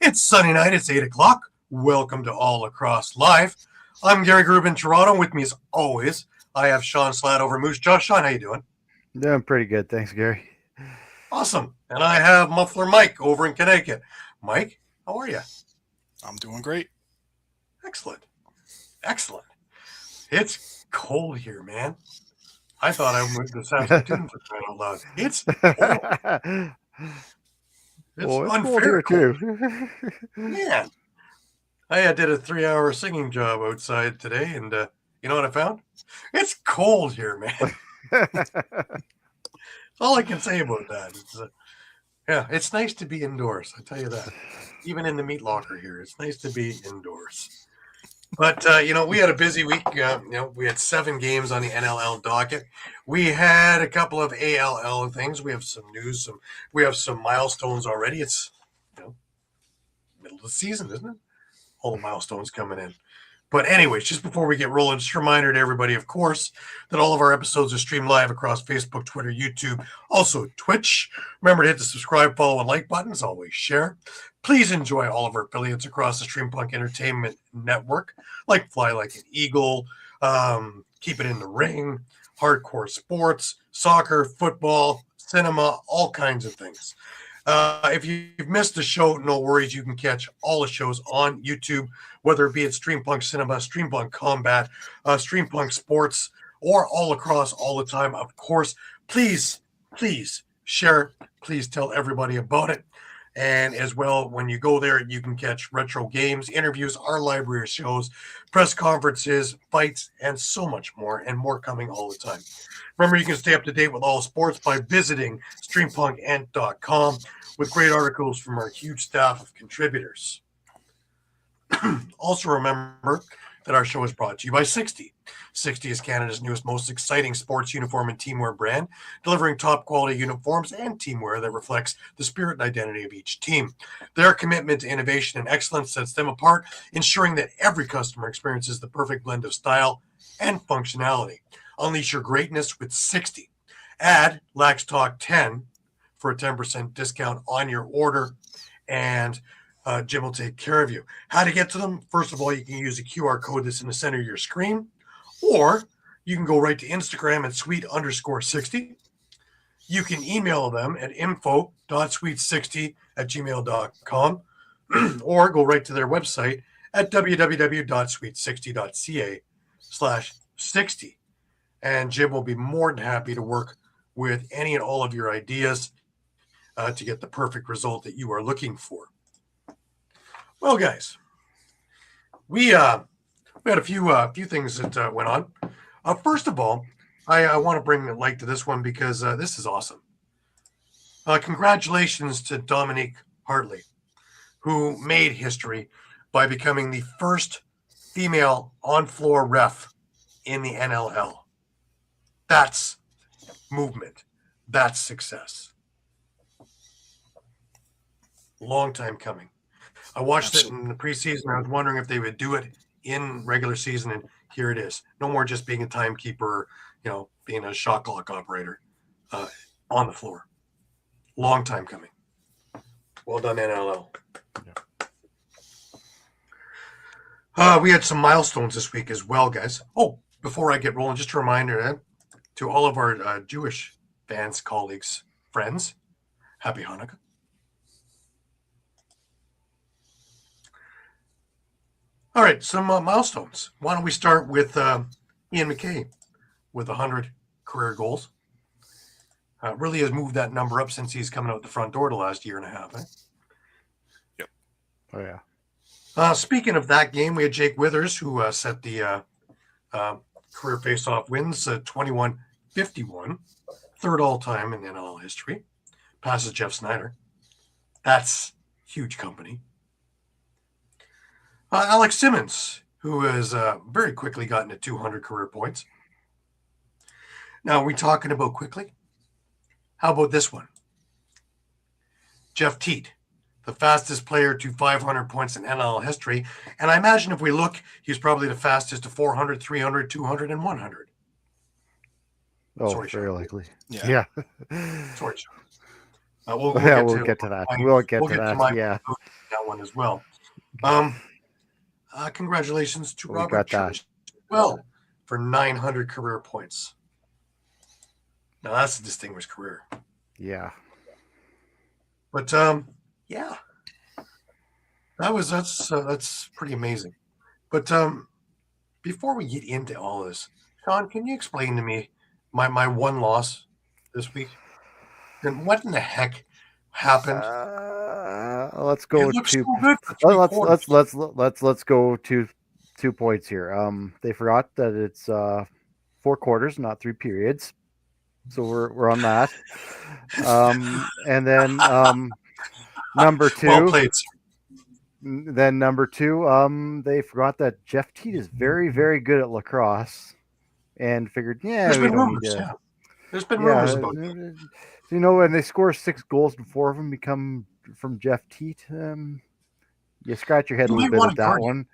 It's Sunday night. It's 8 o'clock. Welcome to All Lacrosse Live. I'm Gary Groob in Toronto. With me, as always, I have Shawn Slaght over Moose Jaw. Shawn, how you doing? Doing pretty good. Thanks, Gary. Awesome. And I have Muffler Mike over in Connecticut. Mike, how are you? I'm doing great. Excellent. Excellent. It's cold here, man. I thought I moved to Saskatoon for crying out loud. It's cold. It's unfair cold here cold. too. Man. I did a 3-hour singing job outside today, and you know what I found? It's cold here, man. That's all I can say about that. It's nice to be indoors. I tell you that. Even in the meat locker here, it's nice to be indoors. But, we had a busy week. We had 7 games on the NLL docket. We had a couple of ALL things. We have some news. We have some milestones already. It's, middle of the season, isn't it? All the milestones coming in. But anyways, just before we get rolling, just a reminder to everybody, of course, that all of our episodes are streamed live across Facebook, Twitter, YouTube, also Twitch. Remember to hit the subscribe, follow, and like buttons. Always share. Please enjoy all of our affiliates across the Streampunk Entertainment Network, like Fly Like an Eagle, Keep It in the Ring, Hardcore Sports, soccer, football, cinema, all kinds of things. If you've missed the show, no worries. You can catch all the shows on YouTube, whether it be at Streampunk Cinema, Streampunk Combat, Streampunk Sports, or all across all the time. Of course, please share. Please tell everybody about it. And as well, when you go there, you can catch retro games, interviews, our library of shows, press conferences, fights, and so much more, and more coming all the time. Remember, you can stay up to date with all sports by visiting streampunkentertainment.com with great articles from our huge staff of contributors. Also remember that our show is brought to you by 60. 60 is Canada's newest, most exciting sports uniform and teamwear brand, delivering top quality uniforms and teamwear that reflects the spirit and identity of each team. Their commitment to innovation and excellence sets them apart, ensuring that every customer experiences the perfect blend of style and functionality. Unleash your greatness with 60. Add Lax Talk 10 for a 10% discount on your order, and Jim will take care of you. How to get to them? First of all, you can use a QR code that's in the center of your screen, or you can go right to Instagram at sweet_60. You can email them at info.sweet60@gmail.com, or go right to their website at www.sweet60.ca/60. And Jim will be more than happy to work with any and all of your ideas to get the perfect result that you are looking for. Well, guys, we had a few things that went on. First of all, I want to bring the light to this one because this is awesome. Congratulations to Dominique Hartley, who made history by becoming the first female on-floor ref in the NLL. That's movement. That's success. Long time coming. I watched it in the preseason. I was wondering if they would do it in regular season, and here it is. No more just being a timekeeper, being a shot clock operator on the floor. Long time coming. Well done, NLL. Yeah. We had some milestones this week as well, guys. Oh, before I get rolling, just a reminder to all of our Jewish fans, colleagues, friends, happy Hanukkah. All right, some milestones. Why don't we start with Ian McKay with 100 career goals. Really has moved that number up since he's coming out the front door the last year and a half. Yep. Oh, yeah. Speaking of that game, we had Jake Withers, who set the career face-off wins, 21-51, third all-time in NLL history. Passes Jeff Snyder. That's huge company. Alex Simmons, who has very quickly gotten to 200 career points. Now, are we talking about quickly? How about this one? Jeff Teat, the fastest player to 500 points in NLL history. And I imagine if we look, he's probably the fastest to 400, 300, 200, and 100. Oh, Sorry, very Shawn. likely. Yeah. Sorry, Shawn. We'll get to that. We'll get to that. Yeah, that one as well. Congratulations to we Robert got that. Church well for 900 career points. Now that's a distinguished career. Yeah. But yeah, that's pretty amazing. But before we get into all this, Shawn, can you explain to me my one loss this week and what in the heck happened? Let's go It looks to so good for 3 quarters. let's go to 2 points here. They forgot that it's 4 quarters, not 3 periods. So we're on that. And then number 2. Well played, sir. Then number 2, they forgot that Jeff Teat is very, very good at lacrosse, and figured, There's been rumors, yeah. There's been rumors about that. You know, when they score 6 goals and 4 of them become from Jeff Teat, you scratch your head a little bit at that one.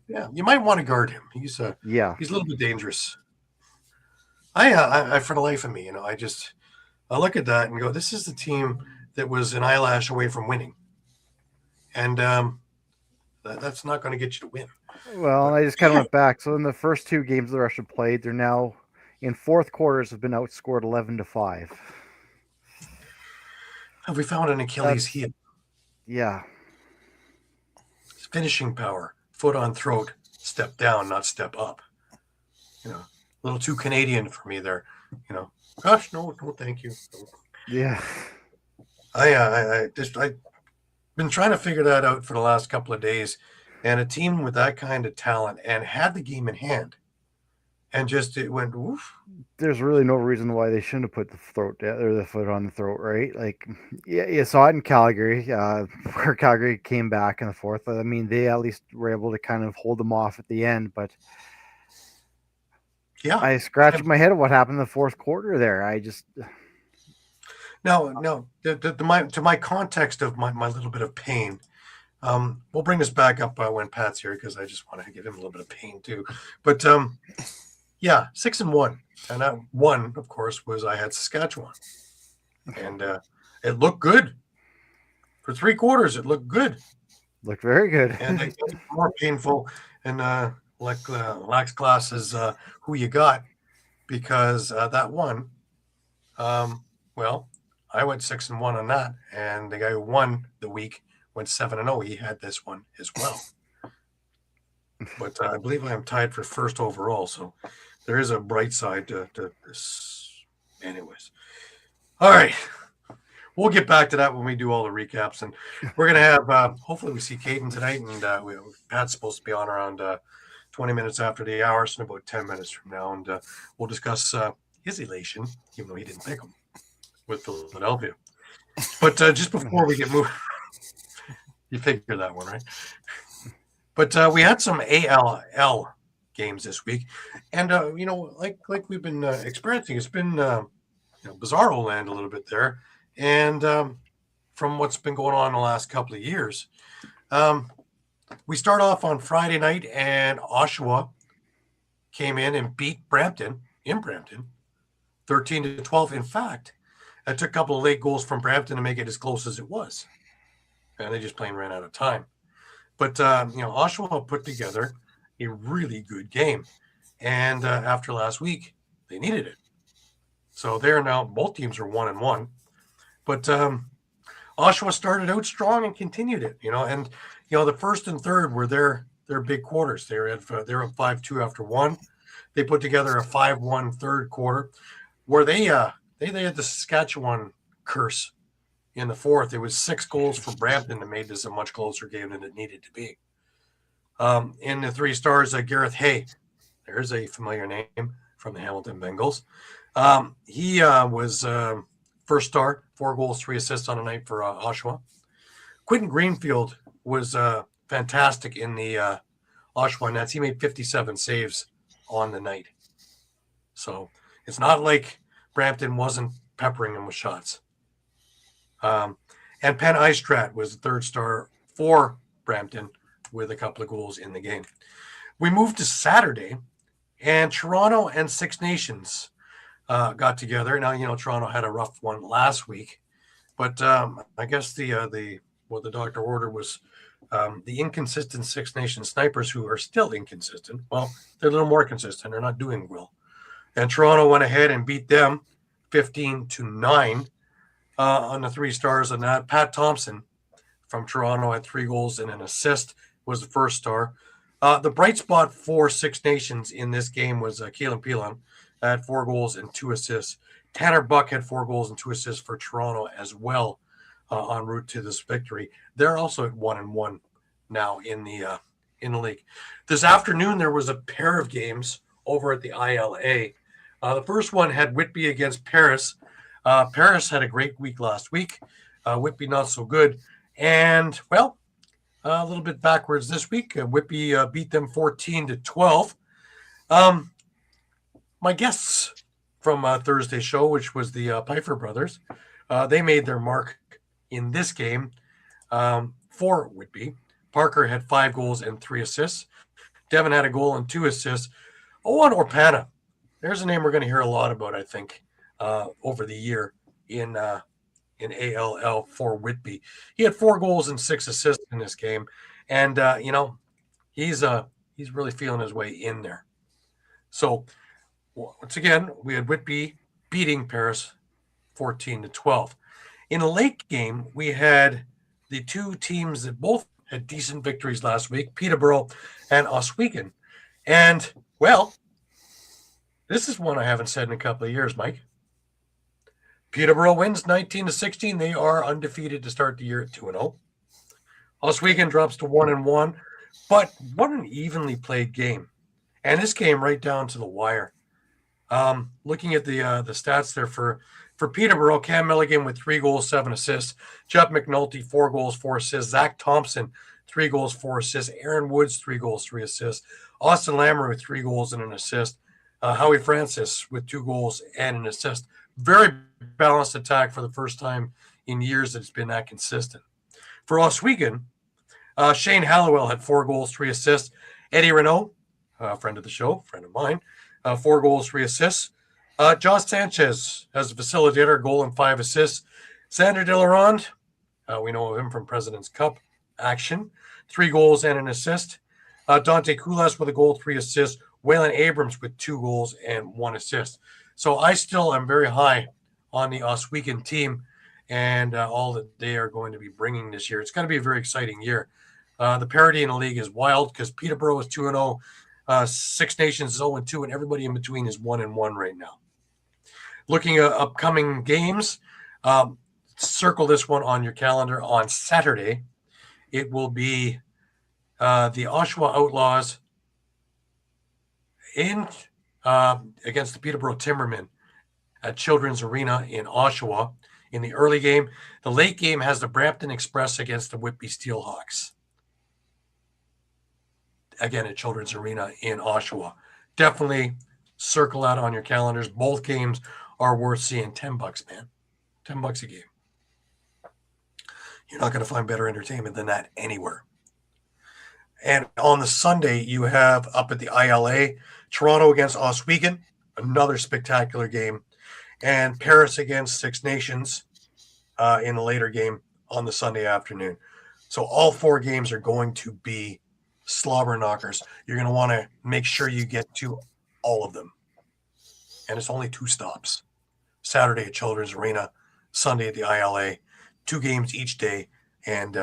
Yeah, you might want to guard him. He's a little bit dangerous. I for the life of me, I look at that and go, this is the team that was an eyelash away from winning. And that's not going to get you to win. Well, I just kind of went back. So in the first 2 games the Russia played, they're now in fourth quarters have been outscored 11-5. Have we found an Achilles heel? Yeah. Finishing power, foot on throat, step down, not step up. A little too Canadian for me there. Gosh, no, thank you. Yeah. I've been trying to figure that out for the last couple of days, and a team with that kind of talent and had the game in hand, and just it went woof. There's really no reason why they shouldn't have put the foot on the throat, right? Like, yeah, you saw it in Calgary, where Calgary came back in the fourth. I mean, they at least were able to kind of hold them off at the end, but yeah, I scratched my head at what happened in the fourth quarter there. I just no. To my context of my little bit of pain. We'll bring this back up when Pat's here because I just want to give him a little bit of pain too. But yeah, 6-1, and that one, of course, was I had Saskatchewan, and it looked good for 3 quarters. It looked good, looked very good, and it got more painful. And like Lax class is who you got because that one. Well, I went 6-1 on that, and the guy who won the week went 7-0. He had this one as well. But I believe I am tied for first overall, so there is a bright side to this. Anyways. All right. We'll get back to that when we do all the recaps. And we're going to have, hopefully we see Caden tonight, and Pat's supposed to be on around 20 minutes after the hour, so in about 10 minutes from now. And we'll discuss his elation, even though he didn't pick him, with Philadelphia. But just before we get moving, you figure that one, right? But we had some ALL games this week, and like we've been experiencing, it's been bizarro land a little bit there, and from what's been going on in the last couple of years, we start off on Friday night, and Oshawa came in and beat Brampton in Brampton, 13-12. In fact, I took a couple of late goals from Brampton to make it as close as it was, and they just plain ran out of time. But, Oshawa put together a really good game. And after last week, they needed it. So they're now, both teams are 1-1. But Oshawa started out strong and continued it, And, the first and third were their big quarters. They were up 5-2 after one. They put together a 5-1 third quarter where they had the Saskatchewan curse. In the fourth, it was 6 goals for Brampton that made this a much closer game than it needed to be. In the 3 stars, Gareth Hay, there's a familiar name from the Hamilton Bengals. He was first star, 4 goals, 3 assists on a night for Oshawa. Quentin Greenfield was fantastic in the Oshawa Nets. He made 57 saves on the night. So it's not like Brampton wasn't peppering him with shots. And Penn Eistrat was the 3rd star for Brampton with a couple of goals in the game. We moved to Saturday, and Toronto and Six Nations got together. Now, Toronto had a rough one last week, But I guess the what the doctor ordered was the inconsistent Six Nations snipers who are still inconsistent. Well, they're a little more consistent. They're not doing well. And Toronto went ahead and beat them 15-9 on the 3 stars on that. Pat Thompson from Toronto had 3 goals and an assist, was the first star. The bright spot for Six Nations in this game was Caden Balint had 4 goals and 2 assists. Tanner Buck had 4 goals and 2 assists for Toronto as well en route to this victory. They're also at 1-1 now in the league. This afternoon there was a pair of games over at the ILA. The first one had Whitby against Paris. Paris had a great week last week. Whitby not so good. And, well, a little bit backwards this week. Whitby beat them 14-12. My guests from Thursday's show, which was the Pfeiffer brothers, they made their mark in this game for Whitby. Parker had 5 goals and 3 assists. Devin had a goal and 2 assists. Owen Orpana, there's a name we're going to hear a lot about, I think, over the year in ALL for Whitby. He had 4 goals and 6 assists in this game, and he's really feeling his way in there. So once again, we had Whitby beating Paris 14-12. In a late game, we had the 2 teams that both had decent victories last week, Peterborough and Oswego. And, well, this is one I haven't said in a couple of years, Mike. Peterborough wins 19-16. They are undefeated to start the year at 2-0. Oswego drops to 1-1, but what an evenly played game. And this came right down to the wire. Looking at the stats there for Peterborough, Cam Milligan with 3 goals, 7 assists. Jeff McNulty, 4 goals, 4 assists. Zach Thompson, 3 goals, 4 assists. Aaron Woods, 3 goals, 3 assists. Austin Lammer with 3 goals and an assist. Howie Francis with 2 goals and an assist. Very balanced attack for the first time in years that it's been that consistent. For Oswego, Shane Halliwell had 4 goals, 3 assists. Eddie Renault, friend of the show, friend of mine, 4 goals, 3 assists. Josh Sanchez has a facilitator, goal and 5 assists. Sander Delarond, we know of him from President's Cup action, 3 goals and an assist. Dante Kulas with a goal, 3 assists. Waylon Abrams with 2 goals and 1 assist. So I still am very high on the Oswego team and all that they are going to be bringing this year. It's going to be a very exciting year. The parity in the league is wild because Peterborough is 2-0, Six Nations is 0-2, and everybody in between is 1-1 right now. Looking at upcoming games, circle this one on your calendar on Saturday. It will be the Oshawa Outlaws against the Peterborough Timbermen at Children's Arena in Oshawa in the early game. The late game has the Brampton Express against the Whitby Steelhawks. Again, at Children's Arena in Oshawa. Definitely circle that on your calendars. Both games are worth seeing. $10, man. $10 a game. You're not going to find better entertainment than that anywhere. And on the Sunday, you have up at the ILA, Toronto against Oswego, another spectacular game, and Paris against Six Nations in a later game on the Sunday afternoon. So all 4 games are going to be slobber knockers. You're going to want to make sure you get to all of them. And it's only 2 stops. Saturday at Children's Arena, Sunday at the ILA, 2 games each day, and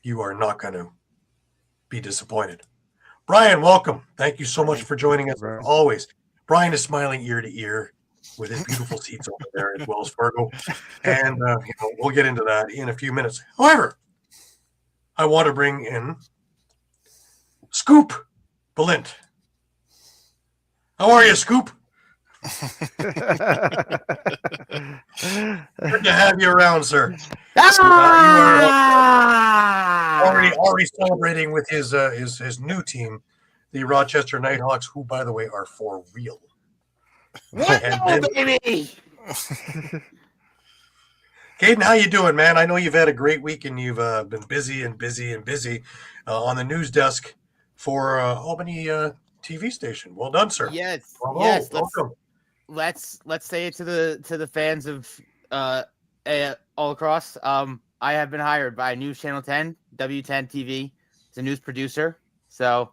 you are not going to be disappointed. Brian, welcome. Thank you so much for joining us as always. Brian is smiling ear to ear with his beautiful seats over there at Wells Fargo. And we'll get into that in a few minutes. However, I want to bring in Scoop Balint. How are you, Scoop? Good to have you around, sir. You are already celebrating with his new team, the Rochester Nighthawks, who, by the way, are for real. Baby! Caden, how you doing, man? I know you've had a great week and you've been busy on the news desk for Albany TV station. Well done, sir. Yes, Bravo. yes. Welcome. Let's say it to the fans of all across. I have been hired by News Channel 10, W10 TV. It's a news producer. So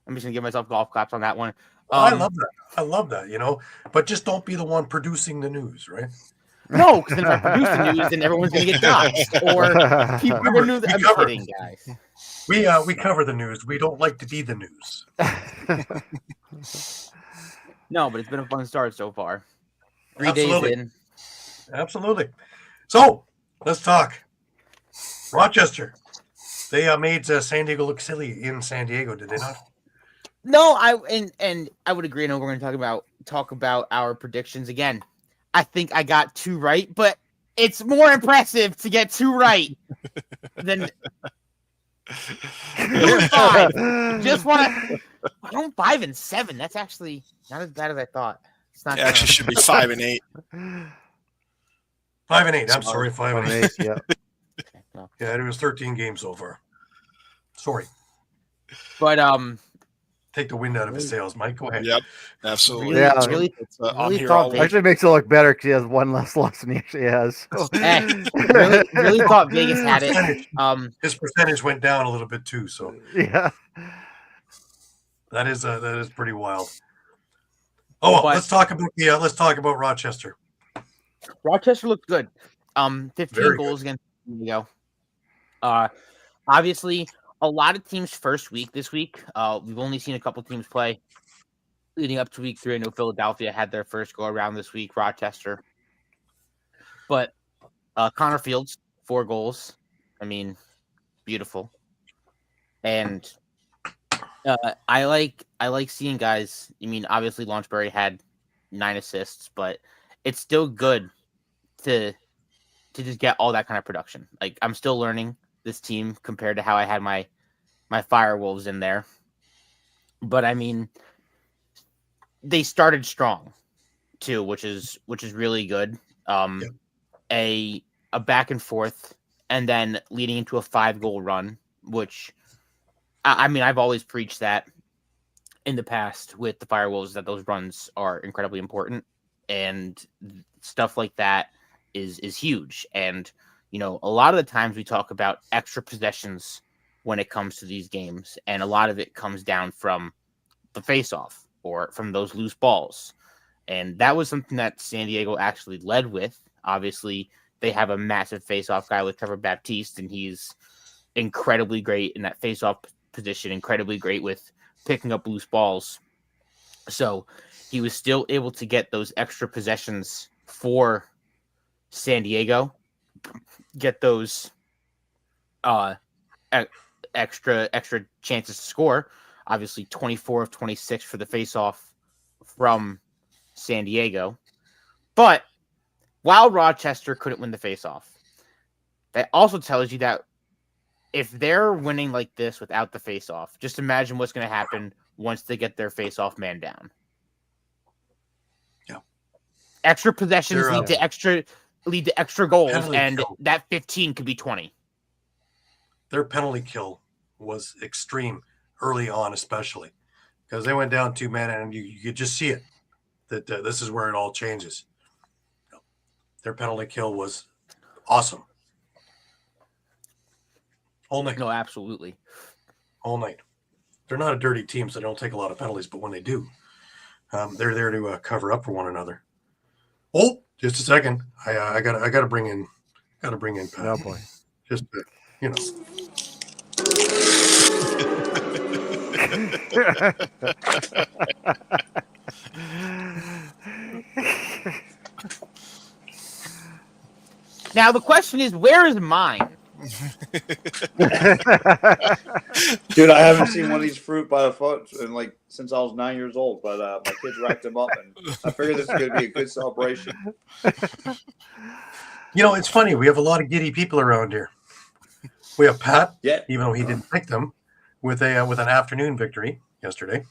I'm just gonna give myself golf claps on that one. I love that. I love that. But just don't be the one producing the news, right? No, because if I produce the news, then everyone's gonna get doxxed. Or people are news. I'm kidding, guys. We cover the news. We don't like to be the news. No, but it's been a fun start so far. 3 Absolutely. days in. Absolutely. So let's talk. Rochester. They made San Diego look silly in San Diego, did they not? No, I would agree. I know we're going to talk about our predictions again. I think I got 2 right, but it's more impressive to get 2 right than 5. Just want to. I don't 5 and 7. That's actually not as bad as I thought. It's not. It actually should be 5 and 8. 5 and 8. I'm sorry, 5 and 8. Yeah. Okay, well. Yeah, it was 13 games so far. Sorry. But Take the wind out of his sails, Mike. Go ahead. Yep, absolutely. really, Yeah. really, I'm really here thought all Vegas, Actually makes it look better because he has 1 less loss than he actually has. really thought Vegas had it. His percentage went down a little bit too, so Yeah. that is pretty wild. Oh, well, But- let's talk about Rochester. Rochester looked good. 15 Very goals against San Diego. Obviously, a lot of teams first week this week. We've only seen a couple teams play leading up to week 3. I know Philadelphia had their first go around this week. Rochester, but Connor Fields 4 goals. I mean, beautiful. And I like seeing guys. I mean, obviously Launchbury had 9 assists, but it's still good to just get all that kind of production. Like, I'm still learning this team compared to how I had my Firewolves in there. But I mean, they started strong too, which is really good. A back and forth, and then leading into a 5-goal run, which I mean, I've always preached that in the past with the Firewolves, that those runs are incredibly important, and stuff like that is huge. And a lot of the times we talk about extra possessions when it comes to these games, and a lot of it comes down from the face-off or from those loose balls. And that was something that San Diego actually led with. Obviously, they have a massive face-off guy with Trevor Baptiste, and he's incredibly great in that face-off position, incredibly great with picking up loose balls. So he was still able to get those extra possessions for San Diego, get those extra chances to score. Obviously 24 of 26 for the face-off from San Diego. But while Rochester couldn't win the face-off, that also tells you that if they're winning like this without the face-off, just imagine what's going to happen once they get their face-off man down. Yeah. Extra possessions lead to extra goals, penalty and kill. that 15 could be 20. Their penalty kill was extreme early on, especially because they went down 2 men, and you could just see it that this is where it all changes. Their penalty kill was awesome. All night. No, absolutely. All night. They're not a dirty team, so they don't take a lot of penalties, but when they do, they're there to cover up for one another. Oh, just a second. I gotta bring in Pat. Oh boy. Just Now the question is, where is mine? Dude, I haven't seen one of these fruit by the foot since I was 9 years old, but my kids racked them up, and I figured this is going to be a good celebration. it's funny. We have a lot of giddy people around here. We have Pat, Yeah. even though he didn't pick them, with an afternoon victory yesterday,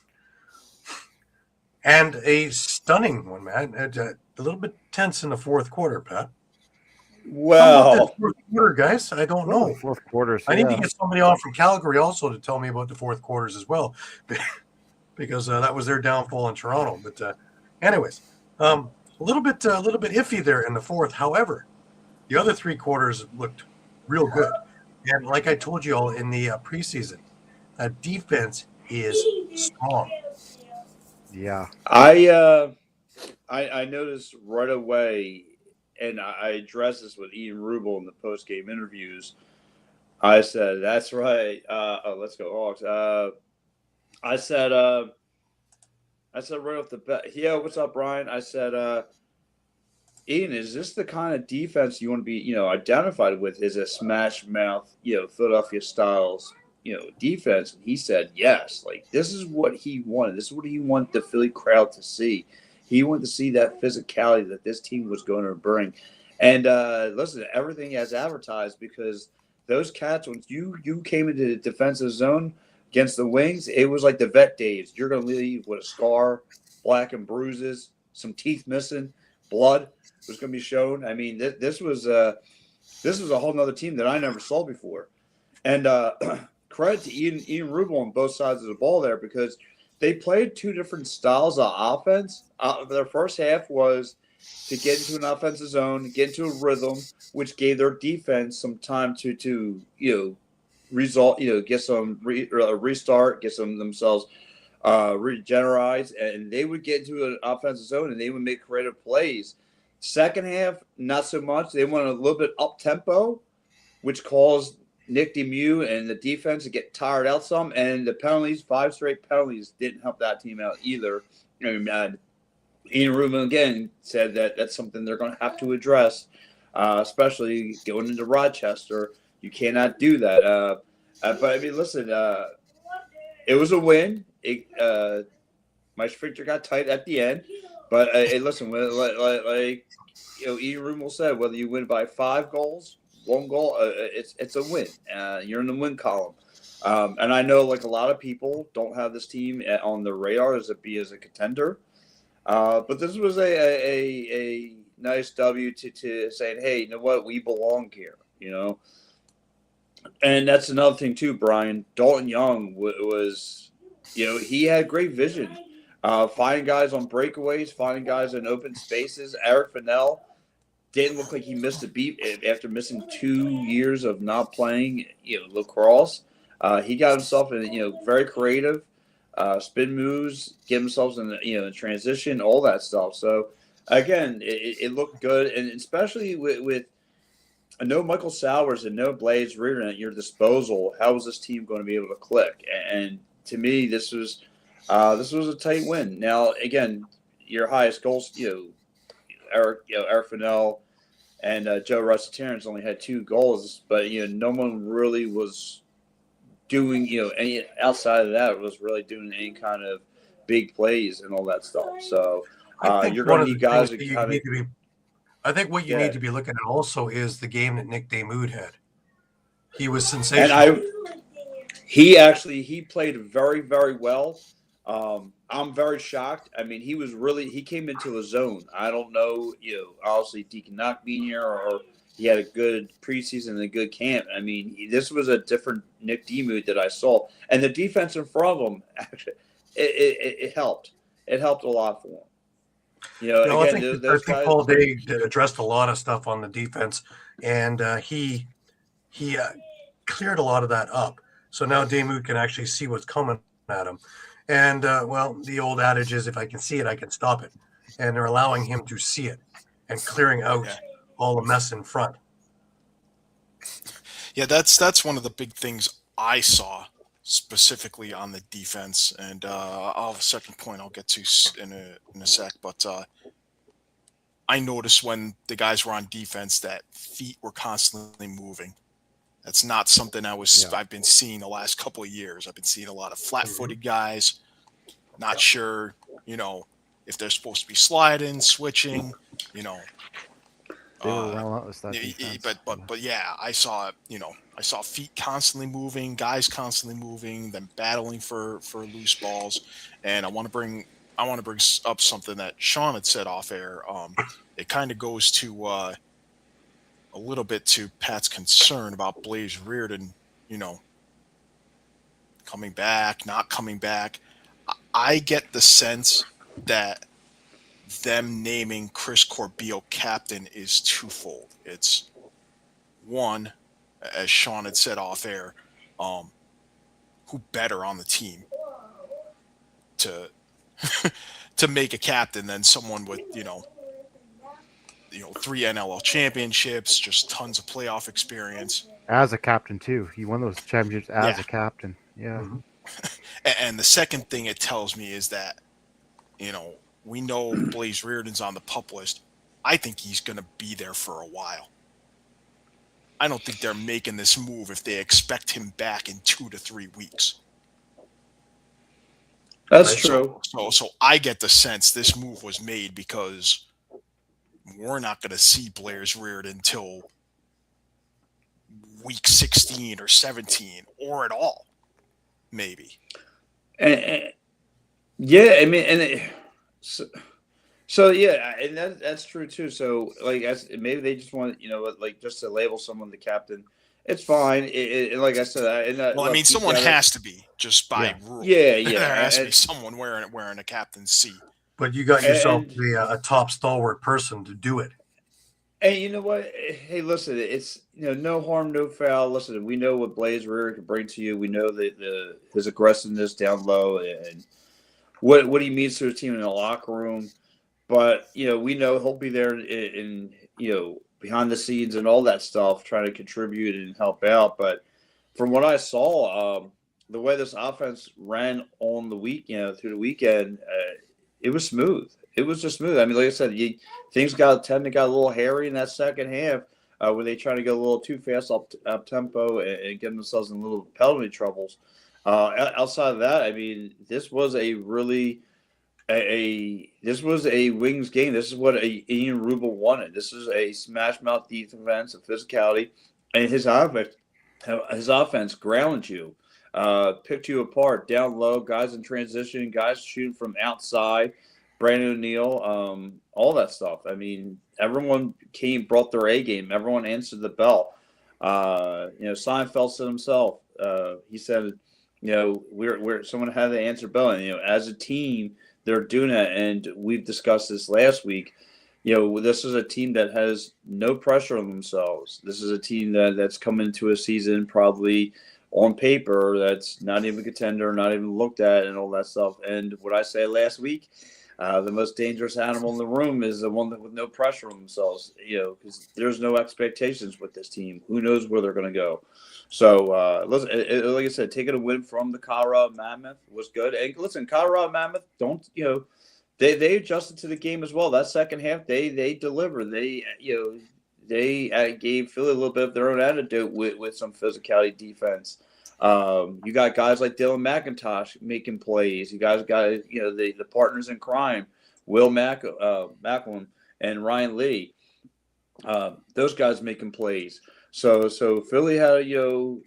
and a stunning one, man. A little bit tense in the fourth quarter, Pat. How about Well, that fourth quarter, guys. I don't know. Fourth quarter. I need to get somebody on from Calgary also to tell me about the fourth quarters as well, because that was their downfall in Toronto. But anyways, a little bit iffy there in the fourth. However, the other 3 quarters looked real good. And like I told you all in the preseason, defense is strong. Yeah. I noticed right away, and I addressed this with Ian Rubel in the post game interviews. I said, "That's right. Let's go Hawks." I said right off the bat, "Yeah, what's up, Brian?" I said, "Ian, is this the kind of defense you want to be, identified with? Is a smash mouth, Philadelphia Styles, defense?" And he said, "Yes. Like this is what he wanted. This is what he wanted the Philly crowd to see. He wanted to see that physicality that this team was going to bring." And listen, everything as advertised, because those cats, when you came into the defensive zone against the Wings, it was like the vet days. You're going to leave with a scar, black and bruises, some teeth missing, blood was going to be shown. I mean, this was a whole nother team that I never saw before. And credit to Ian Rubel on both sides of the ball there, because they played 2 different styles of offense. Their first half was to get into an offensive zone, get into a rhythm, which gave their defense some time to result, get some restart, get some themselves regenerate, and they would get into an offensive zone and they would make creative plays. Second half, not so much. They went a little bit up tempo, which caused Nick DeMew and the defense to get tired out some. And the penalties, 5 straight penalties, didn't help that team out either. I mean, Ian Rubin again said that that's something they're going to have to address, especially going into Rochester. You cannot do that. But I mean, listen, it was a win. My sphincter got tight at the end, but hey, listen, like Ian Rubin said, whether you win by 5 goals, 1 goal, it's a win. You're in the win column. And I know, like, a lot of people don't have this team on their radar as a contender. But this was a nice W to saying, hey, you know what, we belong here, And that's another thing too, Brian. Dalton Young was, he had great vision, finding guys on breakaways, finding guys in open spaces. Eric Fennell didn't look like he missed a beat after missing 2 years of not playing, lacrosse. He got himself in, very creative. Spin moves, get themselves in transition, all that stuff. So again, it looked good, and especially with no Michael Sowers and no Blades Reardon at your disposal, how was this team going to be able to click? And to me, this was a tight win. Now again, your highest goals, Eric Fennell and Joe Russell-Terrence only had 2 goals, but no one really was doing, any outside of that was really doing any kind of big plays and all that stuff. So you're going to need guys to kind of. I think what you need to be looking at also is the game that Nick DeMew had. He was sensational. And he played very, very well. I'm very shocked. I mean, he came into a zone. I don't know, obviously Deacon Knock being here or he had a good preseason and a good camp. I mean, this was a different Nick DeMew that I saw. And the defense in front of him, actually, it helped. It helped a lot for him. I think Paul Day addressed a lot of stuff on the defense, and he cleared a lot of that up. So now DeMew can actually see what's coming at him. And, the old adage is, if I can see it, I can stop it. And they're allowing him to see it and clearing out all the mess in front. Yeah, that's one of the big things I saw specifically on the defense, and I'll have a second point I'll get to in a sec. But I noticed when the guys were on defense that feet were constantly moving. That's not something I've been seeing the last couple of years. I've been seeing a lot of flat-footed guys, not sure, if they're supposed to be sliding, switching, They were relentless, that defense. But yeah, I saw feet constantly moving, guys constantly moving, them battling for loose balls. And I want to bring up something that Shawn had said off air. It kind of goes to a little bit to Pat's concern about Blaze Reardon, coming back, not coming back. I get the sense that them naming Chris Corbeil captain is twofold. It's one, as Shawn had said off air, who better on the team to to make a captain than someone with 3 NLL championships, just tons of playoff experience. As a captain too, he won those championships as Yeah. a captain. Yeah. Mhm. And the second thing it tells me is that, we know Blaze Reardon's on the pup list. I think he's going to be there for a while. I don't think they're making this move if they expect him back in 2 to 3 weeks. That's true. So I get the sense this move was made because we're not going to see Blaze Reardon until week 16 or 17 or at all, maybe. And yeah, I mean, so yeah, and that's true too. So maybe they just want just to label someone the captain. It's fine. Like I said, someone has to be just by rule. Yeah. There has to be someone wearing a captain's seat. But you got yourself a top stalwart person to do it. And you know what? Hey, listen, it's no harm, no foul. Listen, we know what Blaze Reardon can bring to you. We know that his aggressiveness down low and what he means to his team in the locker room. But we know he'll be there in behind the scenes and all that stuff, trying to contribute and help out. But from what I saw, the way this offense ran on the week, through the weekend, it was smooth. It was just smooth. I mean, like I said, things got a little hairy in that second half where they tried to go a little too fast up tempo and get themselves in little penalty troubles. Outside of that, I mean, this was a really this was a wings game. This is what Ian Rubel wanted. This is a smash mouth defense of physicality, and his offense grounded you, picked you apart down low, guys in transition, guys shooting from outside. Brandon O'Neill, all that stuff. I mean, everyone brought their A game. Everyone answered the bell. Seinfeld said himself. He said, we're someone had to answer bell. And as a team, they're doing it. And we've discussed this last week. This is a team that has no pressure on themselves. This is a team that's come into a season probably on paper that's not even a contender, not even looked at, and all that stuff. And what I say last week. The most dangerous animal in the room is the one with no pressure on themselves, because there's no expectations with this team. Who knows where they're going to go? So, listen, like I said, taking a win from the Colorado Mammoth was good. And listen, Colorado Mammoth they adjusted to the game as well. That second half, they delivered. They gave Philly a little bit of their own antidote with some physicality defense. You got guys like Dylan McIntosh making plays. You guys got the partners in crime, Will Macklin and Ryan Lee. Those guys making plays. So Philly had you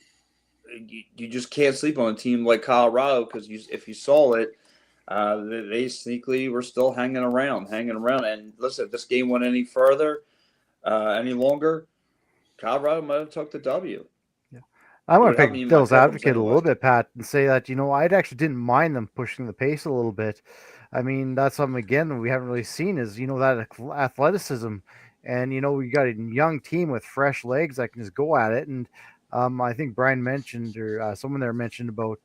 just can't sleep on a team like Colorado because if you saw it, they sneakily were still hanging around. And listen, if this game went any further, any longer, Colorado might have took the W. I want to pick devil's advocate a little bit, Pat, and say that, I actually didn't mind them pushing the pace a little bit. I mean, that's something, again, we haven't really seen is, that athleticism. And, we got a young team with fresh legs that can just go at it. And I think Brian mentioned, or someone there mentioned about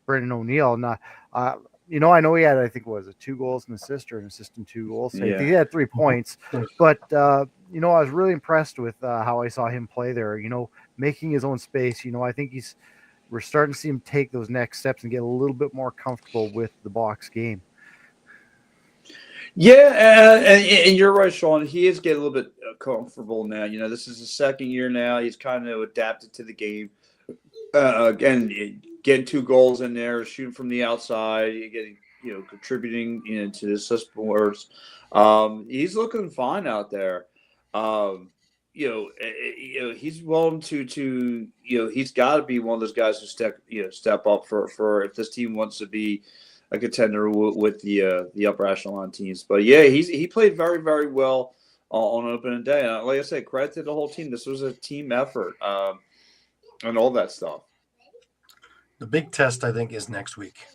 Brendan O'Neill. And, I know he had, I think, 2 goals and assist or an assist and 2 goals. So I think he had 3 points. But, I was really impressed with how I saw him play there, making his own space. I think we're starting to see him take those next steps and get a little bit more comfortable with the box game. Yeah, and you're right, Shawn. He is getting a little bit comfortable now. This is his second year now. He's kind of adapted to the game. Again, getting 2 goals in there, shooting from the outside, getting contributing to the assist boards. He's looking fine out there. He's willing to he's got to be one of those guys who step up for if this team wants to be a contender with the upper echelon teams. But yeah, he played very, very well on opening day. And like I said, credit to the whole team. This was a team effort and all that stuff. The big test, I think, is next week.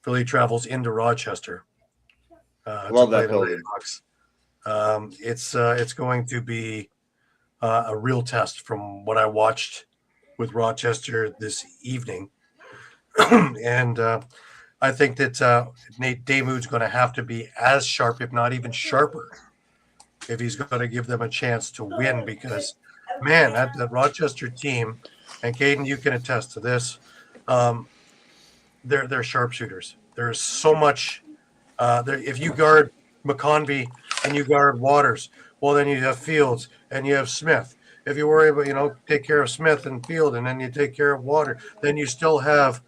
Philly travels into Rochester. Love play that the building. Nighthawks. It's going to be a real test from what I watched with Rochester this evening, and I think that Nate Damoud's going to have to be as sharp, if not even sharper, if he's going to give them a chance to win. Because, man, that Rochester team, and Caden, you can attest to this, they're sharpshooters. There's so much. If you guard McConvey and you guard Waters, well, then you have Fields and you have Smith. If you worry about, take care of Smith and Field, and then you take care of Water, then you still have.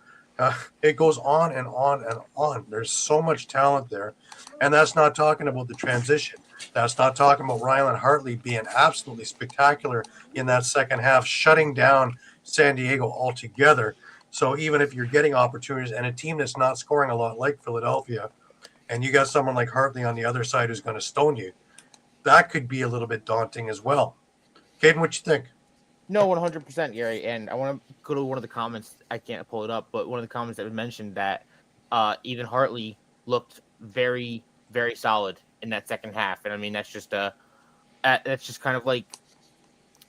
It goes on and on and on. There's so much talent there, and that's not talking about the transition. That's not talking about Rylan Hartley being absolutely spectacular in that second half, shutting down San Diego altogether. So even if you're getting opportunities and a team that's not scoring a lot like Philadelphia, and you got someone like Hartley on the other side who's going to stone you, that could be a little bit daunting as well. Caden, what you think? No, 100%, Gary. And I want to go to one of the comments. I can't pull it up, but one of the comments that was mentioned that even Hartley looked very, very solid in that second half. And I mean, that's just kind of like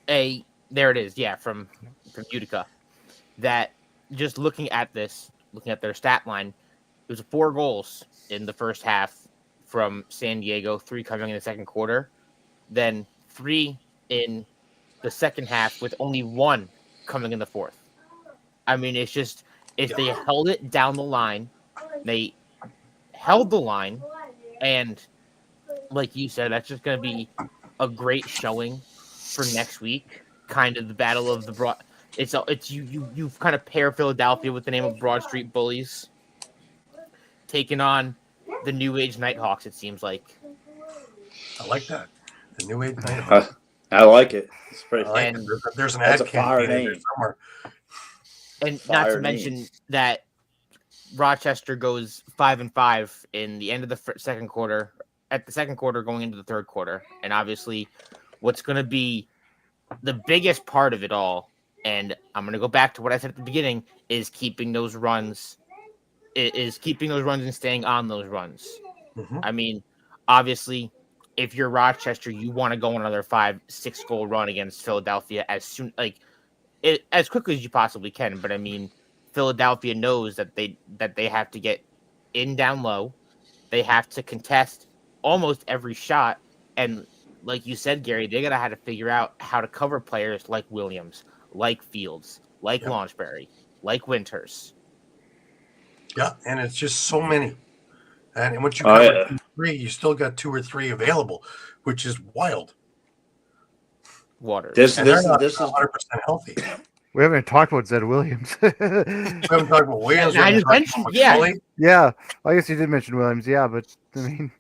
there it is. Yeah. From Utica, that just looking at their stat line, it was 4 goals in the first half from San Diego, 3 coming in the second quarter, then 3 in the second half with only 1 coming in the fourth. I mean, it's just, if they held it down the line, they held the line, and like you said, that's just going to be a great showing for next week. Kind of the battle of the broad. It's you kind of pair Philadelphia with the name of Broad Street Bullies, taking on the New Age Nighthawks. It seems like. I like that. The New Age Nighthawks. I like it. It's pretty. Like it. There's an That's ad a fire campaign in there name. somewhere. And Fire not to mention that Rochester goes 5-5 in the end of the second quarter, at the second quarter going into the third quarter. And obviously what's going to be the biggest part of it all, and I'm going to go back to what I said at the beginning, is keeping those runs and staying on those runs. Mm-hmm. I mean, obviously, if you're Rochester, you want to go on another 5-6 goal run against Philadelphia as quickly as you possibly can. But I mean, Philadelphia knows that they have to get in down low. They have to contest almost every shot. And like you said, Gary, they gotta have to figure out how to cover players like Williams, like Fields, like Launchbury, like Winters. Yeah, and it's just so many. And once you cover 2 or 3, you still got 2 or 3 available, which is wild. Waters. This is 100% healthy. We haven't even talked about Zed Williams. We haven't talked about Williams. I just mentioned, Yeah, I guess you did mention Williams. Yeah, but I mean,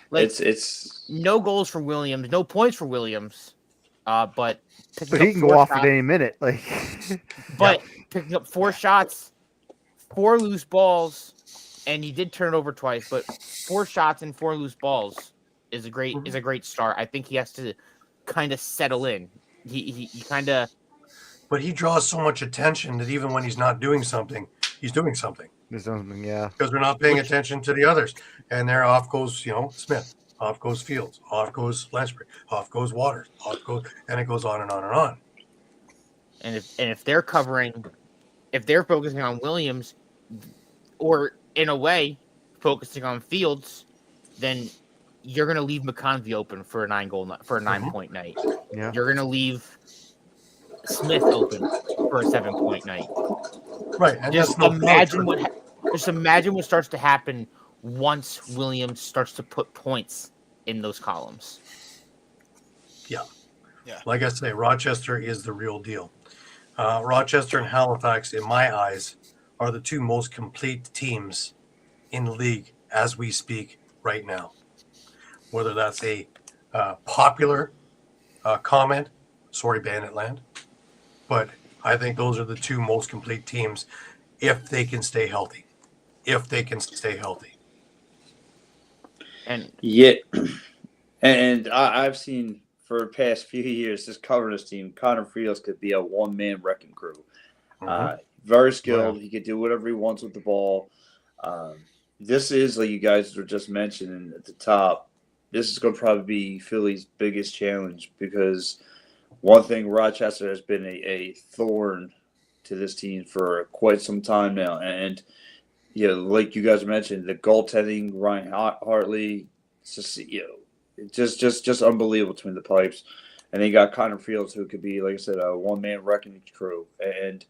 like, it's no goals for Williams, no points for Williams, but he can go off at any minute. Like, picking up 4 shots, 4 loose balls. And he did turn it over twice, but 4 shots and 4 loose balls is a great start. I think he has to kind of settle in. He kind of. But he draws so much attention that even when he's not doing something, he's doing something. there's something, yeah. Because we're not paying attention to the others, and there off goes Smith, off goes Fields, off goes Lansbury, off goes Waters, and it goes on and on and on. And if they're focusing on Williams, or in a way, focusing on Fields, then you're going to leave McConvey open for a 9-point night. Yeah. You're going to leave Smith open for a 7-point night. Right. And Just imagine what starts to happen once Williams starts to put points in those columns. Yeah. Like I say, Rochester is the real deal. Rochester and Halifax, in my eyes, are the 2 most complete teams in the league as we speak right now. Whether that's a popular comment, sorry, Banditland, but I think those are the 2 most complete teams if they can stay healthy. And and I've seen for the past few years just covering this team, Connor Fields could be a one-man wrecking crew. Mm-hmm. Very skilled. He could do whatever he wants with the ball. this is, like you guys were just mentioning at the top, this is going to probably be Philly's biggest challenge because one thing, Rochester has been a thorn to this team for quite some time now. And, like you guys mentioned, the goaltending, Ryan Hartley, it's just, just unbelievable between the pipes. And then you got Connor Fields, who could be, like I said, a one-man wrecking crew. And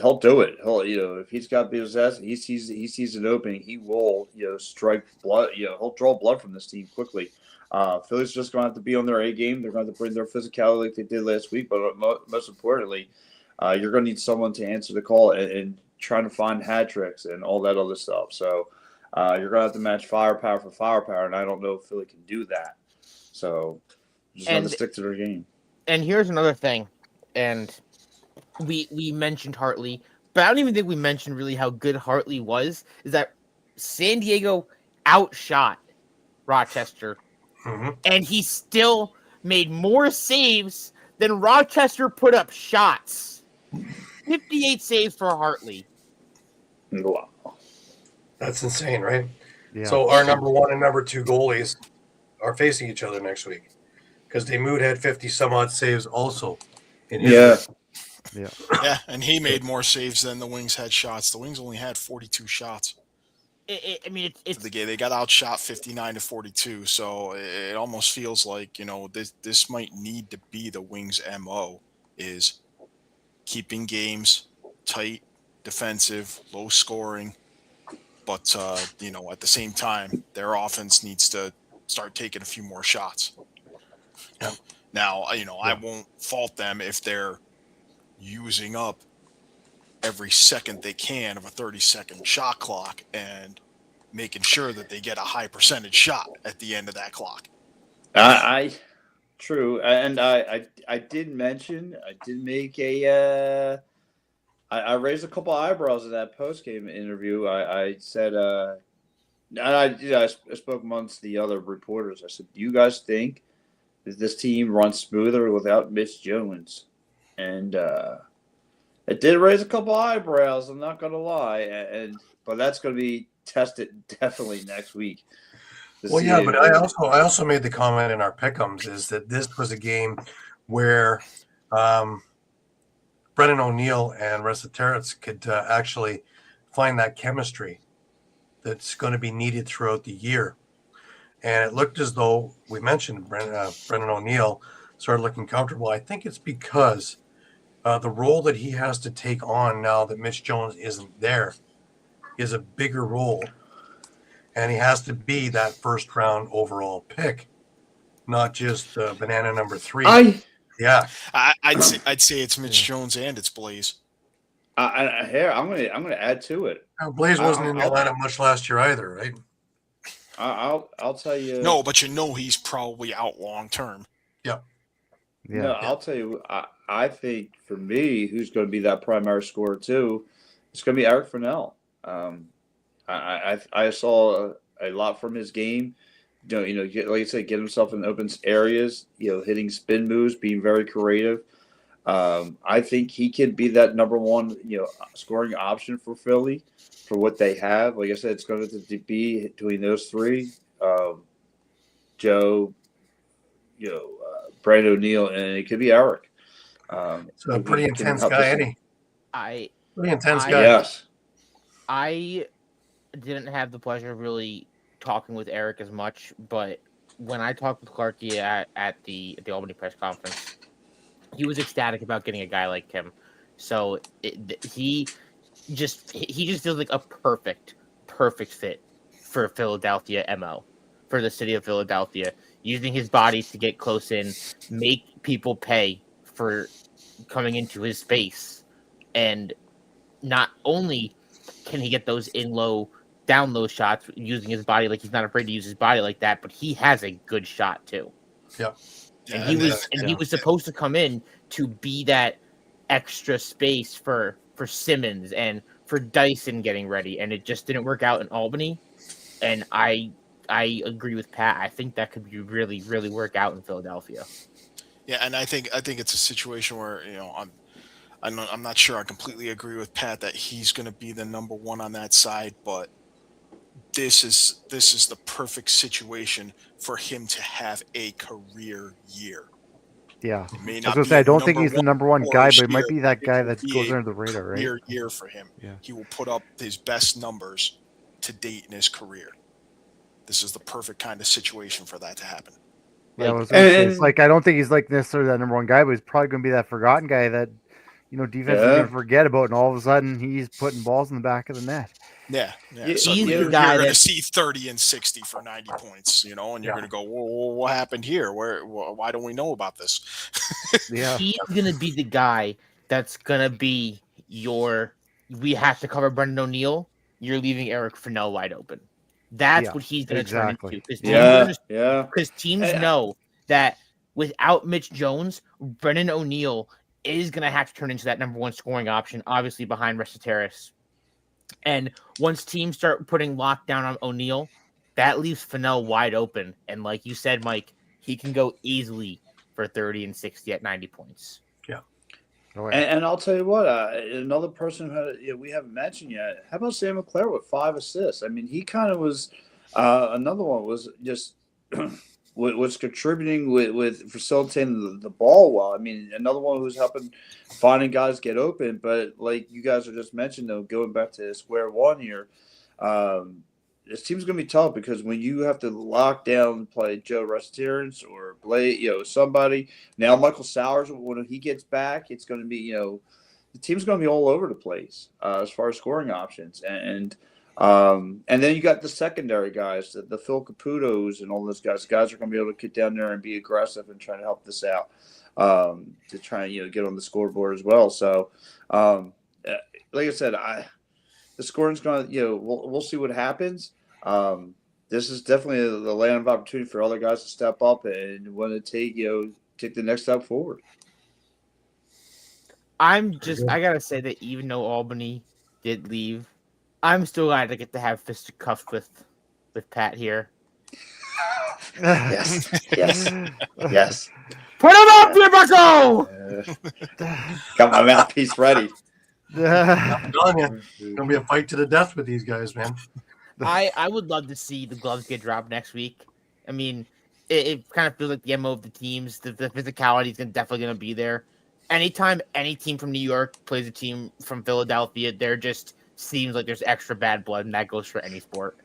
he'll do it. If he's got possessed, he sees an opening, he will, strike blood. He'll draw blood from this team quickly. Philly's just going to have to be on their A game. They're going to have to bring their physicality like they did last week. But most importantly, you're going to need someone to answer the call and trying to find hat tricks and all that other stuff. So you're going to have to match firepower for firepower, and I don't know if Philly can do that. So just going to stick to their game. And here's another thing, and we mentioned Hartley, but I don't even think we mentioned really how good Hartley was. Is that San Diego outshot Rochester, and he still made more saves than Rochester put up shots. 58 saves for Hartley. Wow. That's insane, right? Yeah. So our number 1 and number 2 goalies are facing each other next week because Demuth had 50 some odd saves also. In his Yeah, and he made more saves than the Wings had shots. The Wings only had 42 shots. It's They got outshot 59-42. So it almost feels like this might need to be the Wings' MO is keeping games tight, defensive, low scoring, but at the same time, their offense needs to start taking a few more shots. Yeah. Now, I won't fault them if they're using up every second they can of a 30-second shot clock and making sure that they get a high percentage shot at the end of that clock. True, and I did mention, I did make a I raised a couple eyebrows in that post game interview. I said and I spoke amongst the other reporters. I said, do you guys think that this team runs smoother without Mitch Jones? And it did raise a couple eyebrows, I'm not gonna lie, but that's going to be tested definitely next week. Well, yeah, but I also made the comment in our pick'ems is that this was a game where Brennan O'Neill and Ressa Terrence could actually find that chemistry that's going to be needed throughout the year. And it looked as though we mentioned Brennan O'Neill started looking comfortable. I think it's because the role that he has to take on now that Mitch Jones isn't there is a bigger role. And he has to be that first round overall pick, not just banana number 3. I'd say it's Mitch Jones and it's Blaze. I'm gonna add to it. Blaze wasn't in the lineup much last year either, right? I'll tell you. No, but he's probably out long term. Yeah. No, I'll tell you. I think for me, who's going to be that primary scorer too? It's going to be Eric Fennell. I saw a lot from his game. Like you said, get himself in open areas. Hitting spin moves, being very creative. I think he could be that number 1, scoring option for Philly for what they have. Like I said, it's going to be between those 3, Joe, Brandon O'Neill, and it could be Eric. It's a pretty intense guy, Eddie. Pretty intense guy. Yes. I didn't have the pleasure of really talking with Eric as much, but when I talked with Clarky at the Albany press conference, he was ecstatic about getting a guy like him. So he just feels like a perfect fit for Philadelphia MO, for the city of Philadelphia, using his body to get close in, make people pay for coming into his space, and not only can he get those down low shots using his body, like he's not afraid to use his body like that, but he has a good shot too. Yeah. And he was supposed to come in to be that extra space for Simmons and for Dyson getting ready, and it just didn't work out in Albany. And I agree with Pat. I think that could be really, really work out in Philadelphia. Yeah, and I think it's a situation where I'm not sure I completely agree with Pat that he's going to be the number 1 on that side, but this is the perfect situation for him to have a career year. Yeah. It may I was not gonna be say, I a don't think he's the number one guy, scorer's but it might year, be that but guy it will that be goes a under the radar, right? career year for him. Yeah. He will put up his best numbers to date in his career. This is the perfect kind of situation for that to happen. Yeah, I Like, was gonna say, it's and- like I don't think he's like necessarily that number one guy, but he's probably gonna be that forgotten guy that defense is gonna forget about, and all of a sudden he's putting balls in the back of the net. Yeah. He's Suddenly the you're guy going to that- see 30 and 60 for 90 points, and you're going to go, whoa, what happened here? Why don't we know about this? Yeah. He's gonna be the guy that's gonna be we have to cover Brendan O'Neill. You're leaving Eric Fennell wide open. That's Yeah, what he's gonna exactly. turn into. Yeah. Because teams And- know that without Mitch Jones, Brendan O'Neill is gonna have to turn into that number one scoring option, obviously behind Resetaris. And once teams start putting lockdown on O'Neill, that leaves Fennell wide open. And like you said, Mike, he can go easily for 30 and 60 at 90 points. Oh, yeah. And I'll tell you what, another person who we haven't mentioned yet. How about Sam McClare with 5 assists? I mean, he kind of was another one was just was contributing with facilitating the ball well. I mean, another one who's helping finding guys get open. But like you guys are just mentioned, though, going back to square one here, this team's going to be tough because when you have to lock down play Joe Restirance or Blade, somebody. Now Michael Sowers, when he gets back, it's going to be, the team's going to be all over the place as far as scoring options. And then you got the secondary guys, the Phil Caputos and all those guys. Guys are going to be able to get down there and be aggressive and try to help this out to try and, get on the scoreboard as well. So, like I said, the scoring's going to, we'll see what happens. This is definitely the land of opportunity for other guys to step up and want to take the next step forward. I gotta say that even though Albany did leave, I'm still glad to get to have fisticuffs with Pat here. Yes. Yes. Put him up, here, Bucko! Got my mouthpiece ready. I'm telling you, it's gonna be a fight to the death with these guys, man. I would love to see the gloves get dropped next week. I mean, it kind of feels like the MO of the teams. The physicality is definitely going to be there. Anytime any team from New York plays a team from Philadelphia, there just seems like there's extra bad blood, and that goes for any sport.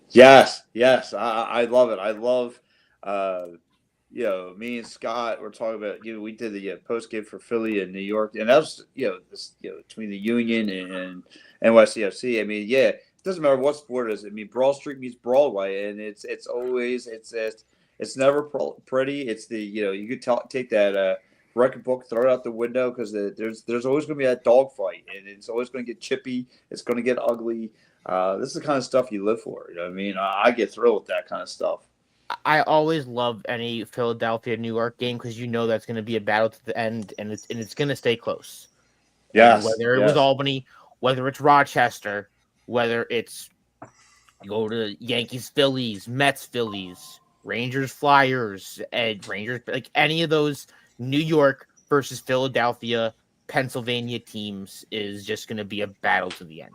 Yes. I love it. I love, me and Scott were talking about, we did the post game for Philly and New York, and that was, between the Union and NYCFC. I mean, it doesn't matter what sport it is. I mean, Broad Street meets Broadway, and it's always it's never pretty. It's the you could take that record book, throw it out the window because there's always going to be that dogfight, and it's always going to get chippy. It's going to get ugly. This is the kind of stuff you live for. You know what I mean? I get thrilled with that kind of stuff. I always love any Philadelphia New York game because that's going to be a battle to the end, and it's going to stay close. Yes. Whether it was Albany, whether it's Rochester, whether it's you go to Yankees, Phillies, Mets, Phillies, Rangers, Flyers, and Rangers, like any of those New York versus Philadelphia, Pennsylvania teams is just going to be a battle to the end.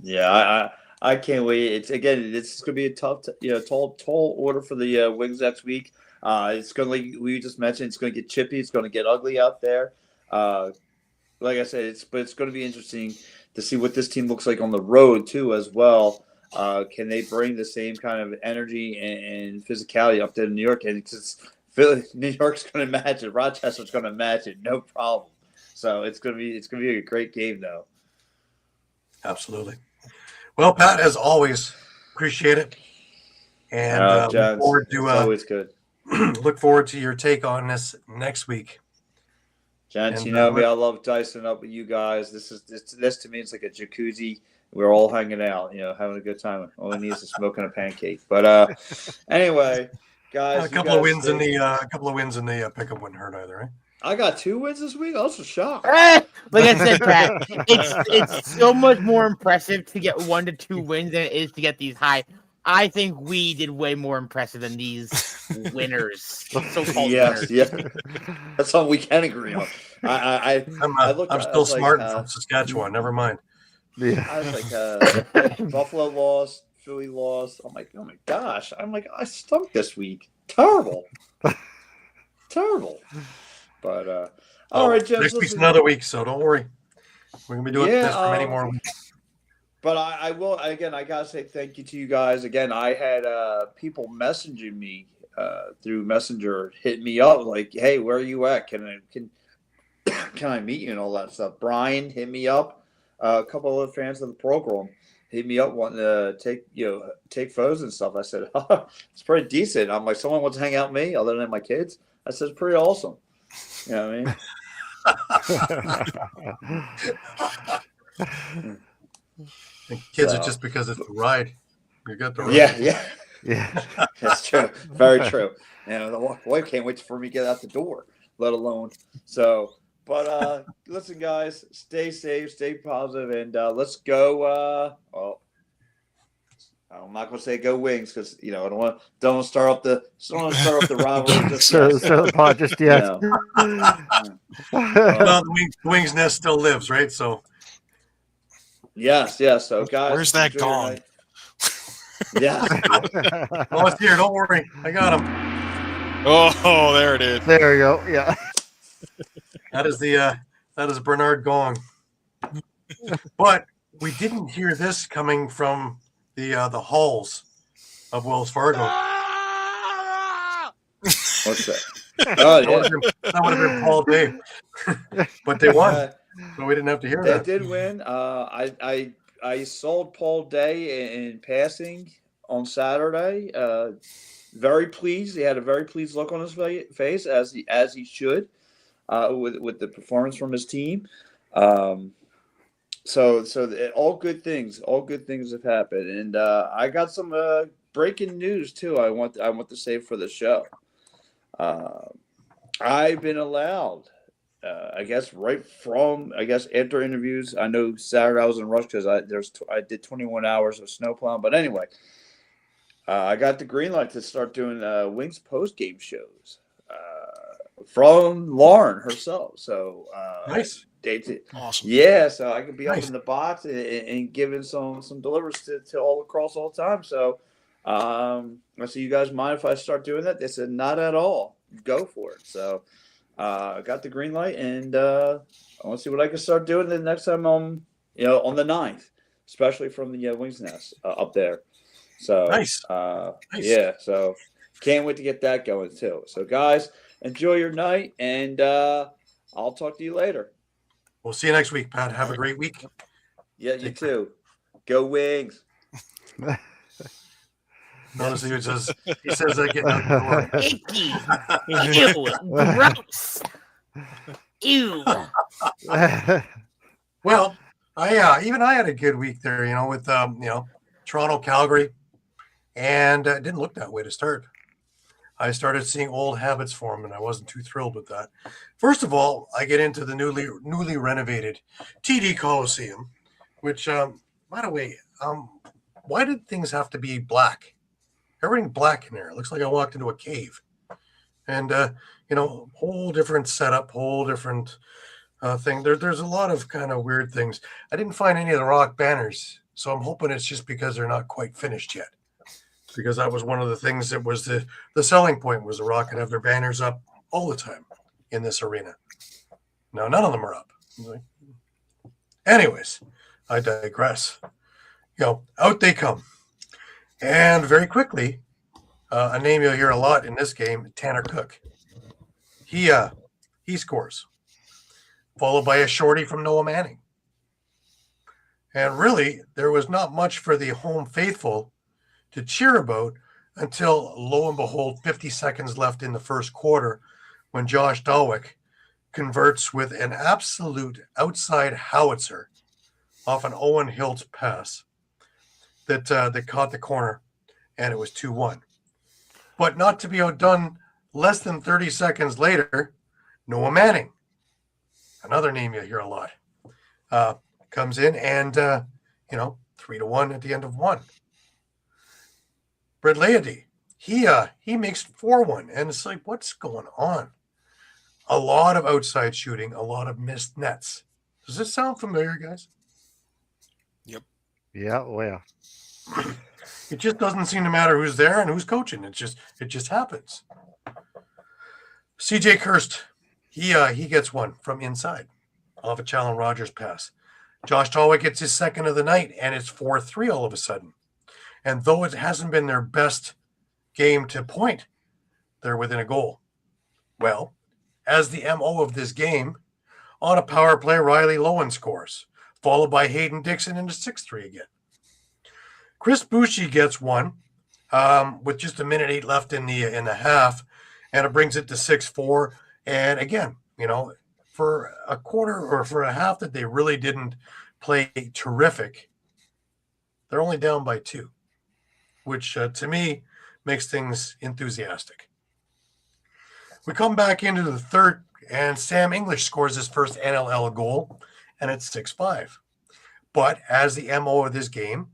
Yeah, I can't wait. It's going to be a tough, tall order for the Wings next week. It's going to, like we just mentioned, it's going to get chippy. It's going to get ugly out there. Like I said, it's going to be interesting to see what this team looks like on the road too, as well. Can they bring the same kind of energy and physicality up to New York? And it's New York's going to match it. Rochester's going to match it, no problem. So it's going to be a great game, though. Absolutely. Well, Pat, as always, appreciate it, and look forward to always good. Look forward to your take on this next week. Gents, And, you know me, I love dicing up with you guys. This to me, it's like a jacuzzi. We're all hanging out, having a good time. All we need is a smoke and a pancake. But anyway, guys, A couple of wins in the pickup wouldn't hurt either, right? I got 2 wins this week. I was shocked. Like I said, Pat, it's so much more impressive to get 1 to 2 wins than it is to get these high. I think we did way more impressive than these winners. So-called winners. Yeah, that's something we can agree on. I'm still smart from Saskatchewan. Never mind. I was like, Buffalo lost, Philly lost. I'm like, oh my gosh. I'm like, I stunk this week. Terrible. Terrible. But all right, Jim. Next week's another week, so don't worry. We're gonna be doing this for many more weeks. But I will again. I gotta say thank you to you guys again. I had people messaging me through Messenger, hit me up like, "Hey, where are you at? Can I meet you and all that stuff?" Brian hit me up. A couple of fans of the program hit me up wanting to take photos and stuff. I said, it's pretty decent. I'm like, someone wants to hang out with me other than my kids. I said, it's pretty awesome. You know what I mean? And kids are just because it's the ride. You got the ride. Yeah. That's true. Very true. The wife can't wait for me to get out the door, let alone. So, but listen, guys, stay safe, stay positive, and let's go. I'm not going to say go Wings because I don't start up the rivalry. Just the pod just yet. Well, the Wings nest still lives, right? So. Yes. So, guys, where's that gone? Yes. Oh, it's here. Don't worry, I got him. Oh, there it is. There you go. Yeah. That is Bernard Gong. But we didn't hear this coming from the halls of Wells Fargo. What's that? Oh, yeah. That would have been Paul Day. But they won, so we didn't have to hear that. They did win. I sold Paul Day in passing on Saturday. Very pleased. He had a very pleased look on his face, as he should, with the performance from his team. So all good things have happened, and I got some breaking news too. I want to save for the show. I've been allowed. I guess after interviews. I know Saturday I was in a rush because I did 21 hours of snowplowing. But anyway, I got the green light to start doing Wings post game shows from Lauren herself. So nice. Awesome. Yeah, so I could be up in the box and giving some delivers to all across all the time. So I said, you guys mind if I start doing that? They said, not at all. Go for it. So I got the green light, and I want to see what I can start doing the next time on the 9th, especially from the Wings Nest up there. So nice. Yeah, so can't wait to get that going too. So guys, enjoy your night, and I'll talk to you later. We'll see you next week, Pat. Have a great week. Yeah, you too. Go Wings. Notice he says getting out the door. Icky. Ew. Gross. Ew. Well, I had a good week there, with Toronto, Calgary, and it didn't look that way to start. I started seeing old habits form, and I wasn't too thrilled with that. First of all, I get into the newly renovated TD Coliseum, which, by the way, why did things have to be black? Everything black in there. It looks like I walked into a cave. And, whole different setup, whole different thing. There's a lot of kind of weird things. I didn't find any of the Rock banners, so I'm hoping it's just because they're not quite finished yet. Because that was one of the things that was the selling point, was the Rock could have their banners up all the time in this arena. Now, none of them are up. Anyways, I digress. Out they come. And very quickly, a name you'll hear a lot in this game, Tanner Cook. He scores, followed by a shorty from Noah Manning. And really, there was not much for the home faithful to cheer about until, lo and behold, 50 seconds left in the first quarter, when Josh Dalwick converts with an absolute outside howitzer off an Owen Hiltz pass that caught the corner, and it was 2-1. But not to be outdone, less than 30 seconds later, Noah Manning, another name you hear a lot, comes in and 3-1 at the end of one. Brett Leady, he makes 4-1, and it's like, what's going on? A lot of outside shooting, a lot of missed nets. Does this sound familiar, guys? Yep. Yeah. Oh, yeah. It just doesn't seem to matter who's there and who's coaching. It just happens. CJ Kirst, he gets one from inside off a Challen Rogers pass. Josh Tolwick gets his second of the night, and it's 4-3 all of a sudden. And though it hasn't been their best game to point, they're within a goal. Well, as the MO of this game, on a power play, Riley Lowen scores, followed by Hayden Dixon into 6-3 again. Chris Boucher gets one with just 1:08 left in the half, and it brings it to 6-4. And again, for a quarter or for a half that they really didn't play terrific, they're only down by 2, which to me makes things enthusiastic. We come back into the third, and Sam English scores his first NLL goal, and it's 6-5. But as the MO of this game,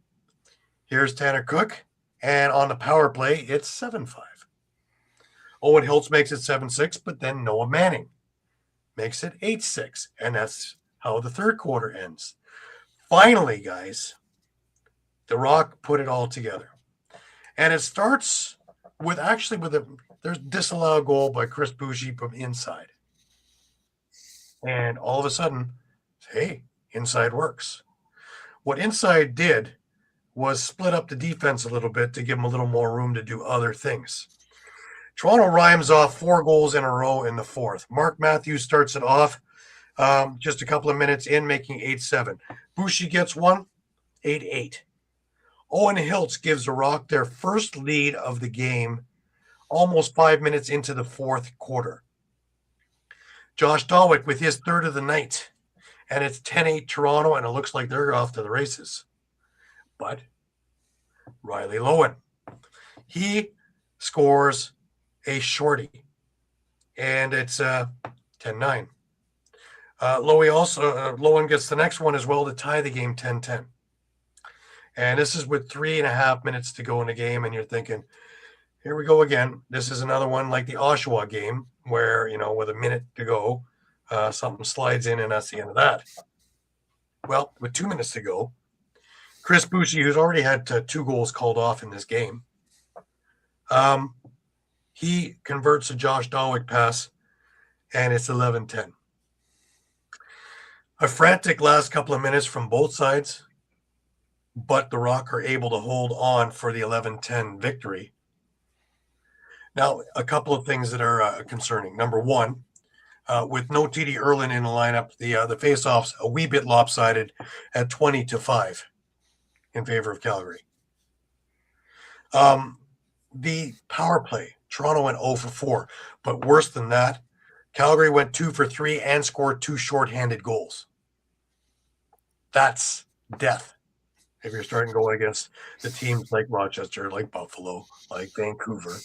here's Tanner Cook, and on the power play, it's 7-5. Owen Hiltz makes it 7-6, but then Noah Manning makes it 8-6, and that's how the third quarter ends. Finally, guys, the Rock put it all together. And it starts with there's disallowed goal by Chris Boucher from inside. And all of a sudden, hey, inside works. What inside did was split up the defense a little bit to give them a little more room to do other things. Toronto rhymes off 4 goals in a row in the fourth. Mark Matthews starts it off just a couple of minutes in, making 8-7. Boucher gets one, 8-8. Owen Hiltz gives the Rock their first lead of the game almost 5 minutes into the fourth quarter. Josh Dawick with his third of the night, and it's 10-8 Toronto, and it looks like they're off to the races. But Riley Lowen, he scores a shorty, and it's 10-9. Lowen gets the next one as well to tie the game 10-10. And this is with 3.5 minutes to go in the game, and you're thinking, here we go again. This is another one like the Oshawa game where, with a minute to go, something slides in, and that's the end of that. Well, with 2 minutes to go, Chris Boucher, who's already had 2 goals called off in this game, he converts a Josh Dawick pass, and it's 11-10. A frantic last couple of minutes from both sides, but the Rock are able to hold on for the 11-10 victory. Now, a couple of things that are concerning. Number one, with no TD Erlin in the lineup, the face-offs a wee bit lopsided at 20-5 in favor of Calgary. The power play, Toronto went 0 for 4, but worse than that, Calgary went 2 for 3 and scored 2 shorthanded goals. That's death. If you're starting going against the teams like Rochester, like Buffalo, like Vancouver,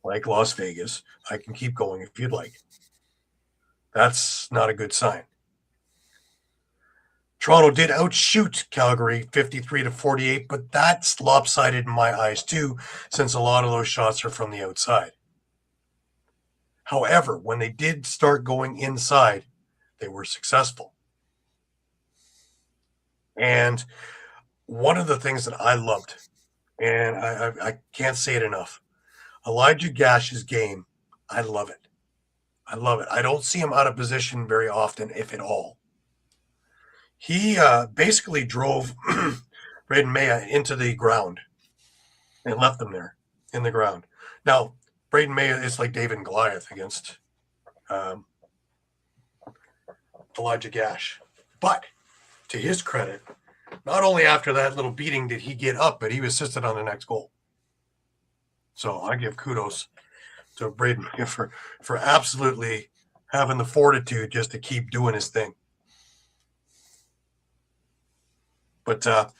like Las Vegas, I can keep going if you'd like. That's not a good sign. Toronto did outshoot Calgary 53-48, but that's lopsided in my eyes too, since a lot of those shots are from the outside. However, when they did start going inside, they were successful. And one of the things that I loved, and I can't say it enough, Elijah Gash's game, I love it. I love it. I don't see him out of position very often, if at all. He basically drove Braden Maya into the ground and left them there in the ground. Now, Braden Maya is like David and Goliath against Elijah Gash. But to his credit, not only after that little beating did he get up, but he assisted on the next goal. So I give kudos to Braden for absolutely having the fortitude just to keep doing his thing. But, a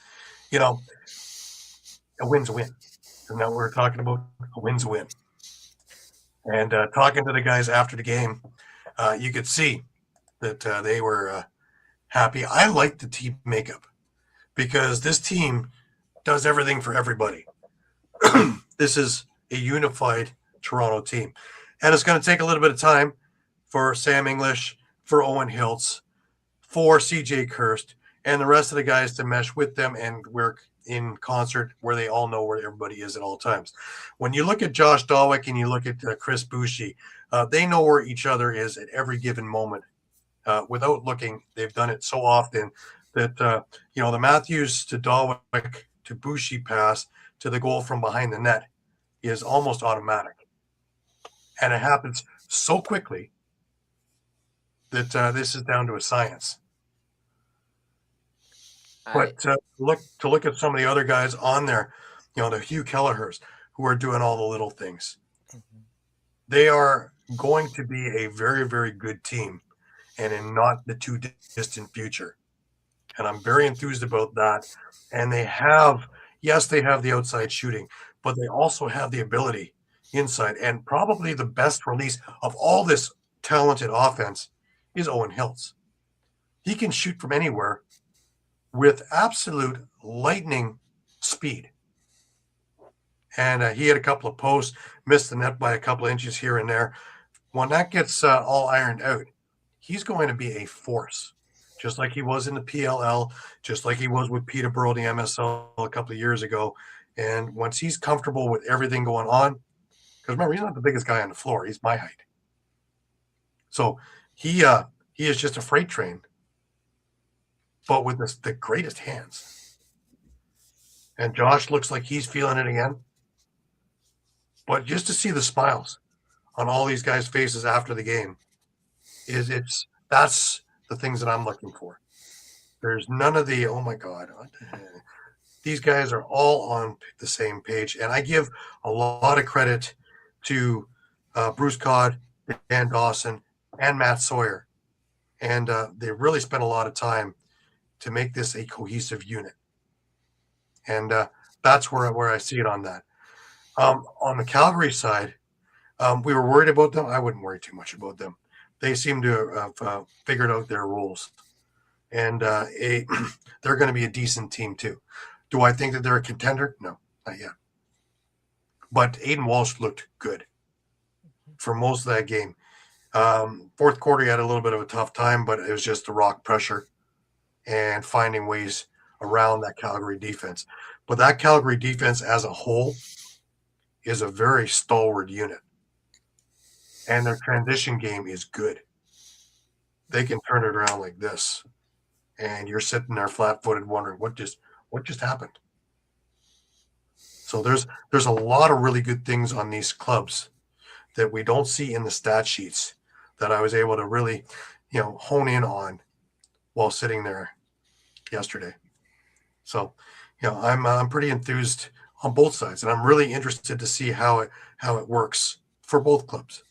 win's a win. Isn't that what we're talking about? A win's a win. And talking to the guys after the game, you could see that they were happy. I like the team makeup because this team does everything for everybody. This is a unified Toronto team. And it's going to take a little bit of time for Sam English, for Owen Hiltz, for CJ Kirst, and the rest of the guys to mesh with them and work in concert where they all know where everybody is at all times. When you look at Josh Dawick and you look at Chris Boucher, they know where each other is at every given moment. Without looking, they've done it so often that, the Matthews to Dawick to Boucher pass to the goal from behind the net is almost automatic. And it happens so quickly that this is down to a science. But look at some of the other guys on there, the Hugh Kelleher's, who are doing all the little things. Mm-hmm. They are going to be a very, very good team, and in not the too distant future. And I'm very enthused about that. And they have the outside shooting, but they also have the ability inside. And probably the best release of all this talented offense is Owen Hiltz. He can shoot from anywhere with absolute lightning speed. And he had a couple of posts, missed the net by a couple of inches here and there. When that gets all ironed out, he's going to be a force, just like he was in the PLL, just like he was with Peterborough, the MSL a couple of years ago. And once he's comfortable with everything going on, because remember, he's not the biggest guy on the floor. He's my height. So he is just a freight train, but with the greatest hands. And Josh looks like he's feeling it again. But just to see the smiles on all these guys' faces after the game that's the things that I'm looking for. There's none of the, oh my God, these guys are all on the same page. And I give a lot of credit to Bruce Codd, Dan Dawson, and Matt Sawyer. And they really spent a lot of time to make this a cohesive unit. And that's where I see it on that. On the Calgary side, we were worried about them. I wouldn't worry too much about them. They seem to have figured out their roles. And they're going to be a decent team too. Do I think that they're a contender? No, not yet. But Aiden Walsh looked good for most of that game. Fourth quarter, he had a little bit of a tough time, but it was just the rock pressure and finding ways around that Calgary defense. But that Calgary defense as a whole is a very stalwart unit. And their transition game is good. They can turn it around like this. And you're sitting there flat-footed wondering what just happened. So there's a lot of really good things on these clubs that we don't see in the stat sheets that I was able to really, hone in on while sitting there yesterday. So, I'm pretty enthused on both sides, and I'm really interested to see how it works for both clubs.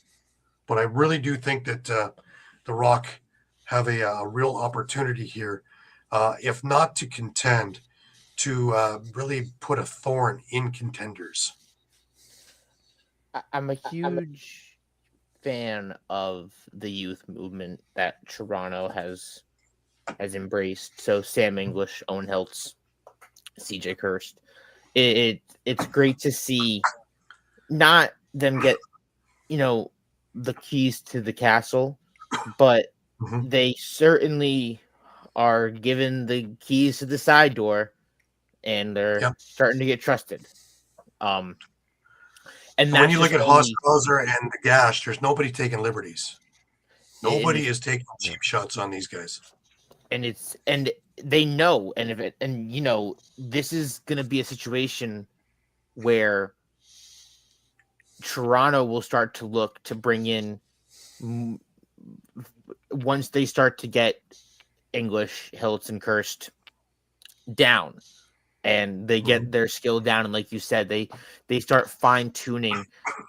But I really do think that the Rock have a real opportunity here, if not to contend, to really put a thorn in contenders. I'm a huge fan of the youth movement that Toronto has embraced. So Sam English, Owen Hiltz, CJ Kirst. It's great to see not them get, the keys to the castle, but they certainly are given the keys to the side door, and they're starting to get trusted. And when you look at Hoskhauser and the Gash, there's nobody taking liberties. Nobody is taking cheap shots on these guys. And they know, this is going to be a situation where Toronto will start to look to bring in, once they start to get English, Hiltz, and Kirst down, and they get their skill down, and like you said, they start fine-tuning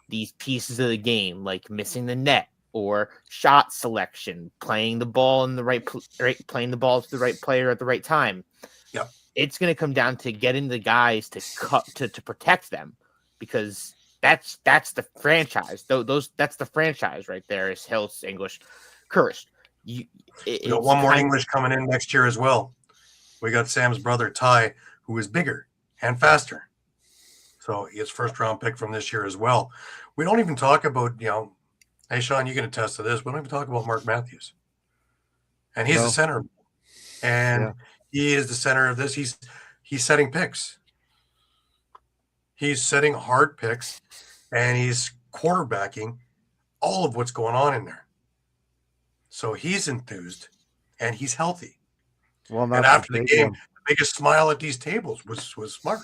these pieces of the game, like missing the net or shot selection, playing the ball in the playing the ball to the right player at the right time. Yep. It's going to come down to getting the guys to protect them, because that's the franchise. That's the franchise right there. Is Hiltz, English, Kirst. You got one more English coming in next year as well. We got Sam's brother Ty, who is bigger and faster. So he is first round pick from this year as well. We don't even talk about, hey Shawn, you can attest to this. We don't even talk about Mark Matthews. And he's the center. And he is the center of this. He's he's setting picks. He's setting hard picks, and he's quarterbacking all of what's going on in there. So he's enthused, and he's healthy. Well, And that's after the the big game, one. the biggest smile at these tables was smart.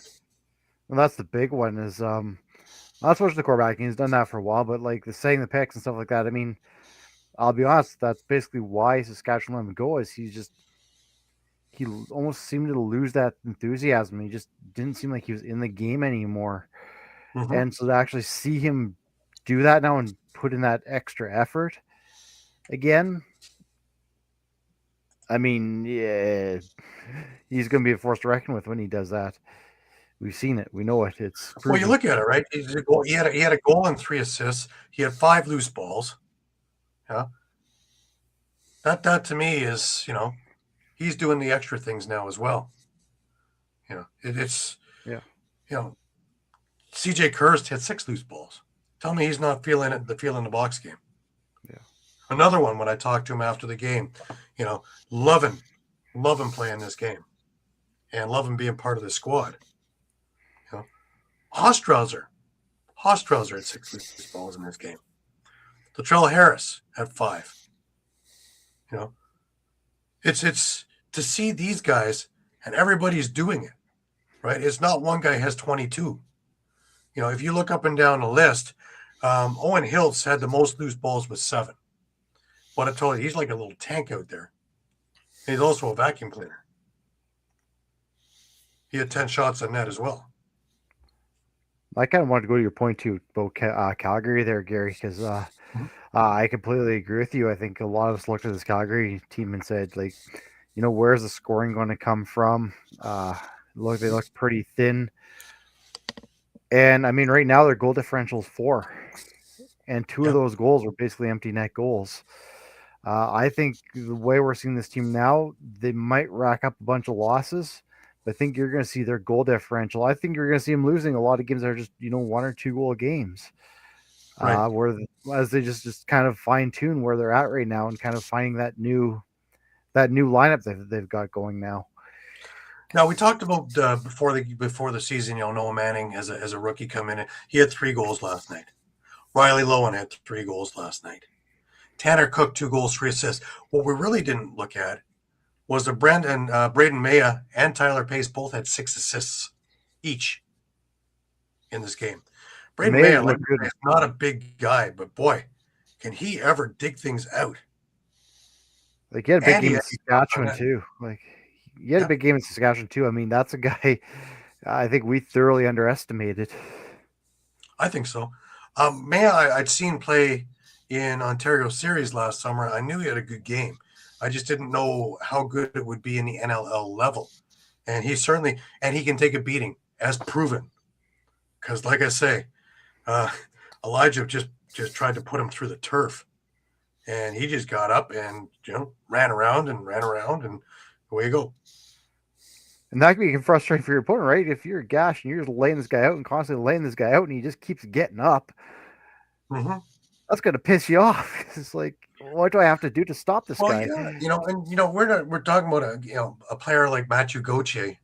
Well, that's the big one. Is not so much the quarterbacking. He's done that for a while, but like the setting the picks and stuff like that. I mean, I'll be honest. That's basically why Saskatchewan let him go. Is he almost seemed to lose that enthusiasm. He just didn't seem like he was in the game anymore. Mhm. And so to actually see him do that now and put in that extra effort again, I mean, yeah, he's going to be a force to reckon with when he does that. We've seen it. We know it. It's Well, you proven. look at it, right? He had a goal and 3 assists. He had 5 loose balls. Yeah, that to me is, he's doing the extra things now as well. It's Yeah. CJ Kurst had 6 loose balls. Tell me he's not feeling it, the feel in the box game. Yeah. Another one when I talked to him after the game, love him playing this game, and love him being part of the squad. Hostrauser had 6 loose balls in this game. Latrell Harris had 5. It's to see these guys, and everybody's doing it, right? It's not one guy has 22. If you look up and down the list, Owen Hiltz had the most loose balls with 7. But I told you, he's like a little tank out there. He's also a vacuum cleaner. He had 10 shots on net as well. I kind of wanted to go to your point too about Calgary there, Gary, because I completely agree with you. I think a lot of us looked at this Calgary team and said, like, where's the scoring going to come from? They look pretty thin. And I mean, right now their goal differential is 4, and 2 of those goals were basically empty net goals. I think the way we're seeing this team now, they might rack up a bunch of losses. I think you're going to see their goal differential. I think you're going to see them losing a lot of games that are just 1 or 2 goal games, Right. as they just kind of fine tune where they're at right now and kind of finding that new lineup that they've got going now. Now we talked about before the season. Noah Manning as a rookie come in. He had 3 goals last night. Riley Lowen had 3 goals last night. Tanner Cook 2 goals, 3 assists. What we really didn't look at was that Braden Maya and Tyler Pace both had 6 assists each in this game. Braden Maya, like, is not a big guy, but boy, can he ever dig things out. Like, he had a big game in Saskatchewan too. Like, he had a big game in Saskatchewan too. I mean, that's a guy I think we thoroughly underestimated. I think so. Maya, I'd seen play in Ontario Series last summer. I knew he had a good game. I just didn't know how good it would be in the NLL level. And he can take a beating, as proven. Because, like I say, Elijah just tried to put him through the turf. And he just got up and, ran around, and away you go. And that can be frustrating for your opponent, right? If you're gash and you're just laying this guy out and constantly laying this guy out and he just keeps getting up, that's going to piss you off. It's like, what do I have to do to stop this guy? Yeah, we're talking about a player like Matthew Gauthier,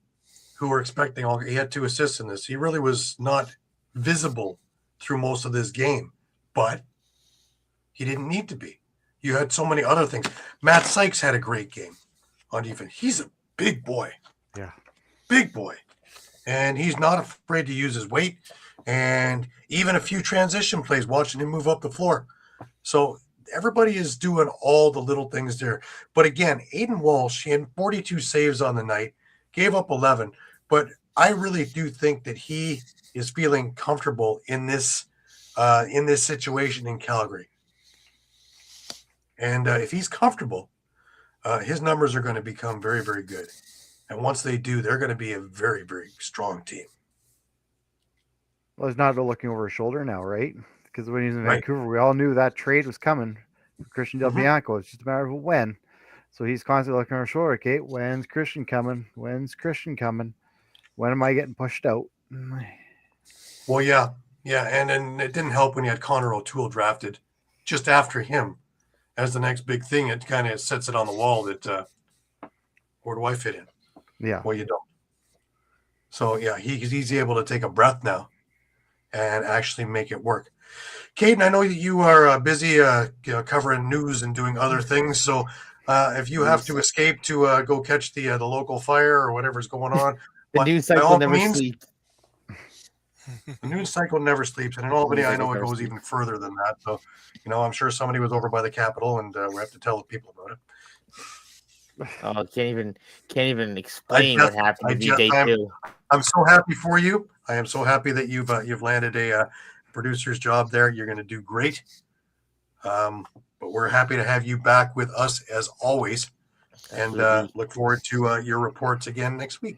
who we're expecting. He had 2 assists in this. He really was not visible through most of this game, but he didn't need to be. You had so many other things. Matt Sykes had a great game on defense. He's a big boy. Yeah. Big boy. And he's not afraid to use his weight, and even a few transition plays, watching him move up the floor. So everybody is doing all the little things there. But again, Aiden Walsh, he had 42 saves on the night, gave up 11. But I really do think that he is feeling comfortable in this situation in Calgary. And if he's comfortable, his numbers are going to become very, very good. And once they do, they're going to be a very, very strong team. Well, he's not looking over his shoulder now, right? Because when he was in Vancouver, we all knew that trade was coming for Christian Del Bianco. It's just a matter of when. So he's constantly looking over his shoulder. Okay, when's Christian coming? When's Christian coming? When am I getting pushed out? Well, yeah. And then it didn't help when you had Connor O'Toole drafted just after him as the next big thing. It kind of sets it on the wall that where do I fit in? Yeah. Well, you don't. So yeah, he's able to take a breath now and actually make it work. Caden, I know that you are busy covering news and doing other things. So if you have to escape to go catch the local fire or whatever's going on, The news by cycle all never means, sleeps. the news cycle never sleeps. And in Albany, News I cycle know it never goes sleeps. even further than that. So, I'm sure somebody was over by the Capitol, and we have to tell the people about it. Oh, can't even explain what happened to VJ2. I'm so happy for you. I am so happy that you've landed a producer's job there. You're going to do great. But we're happy to have you back with us as always, and look forward to your reports again next week.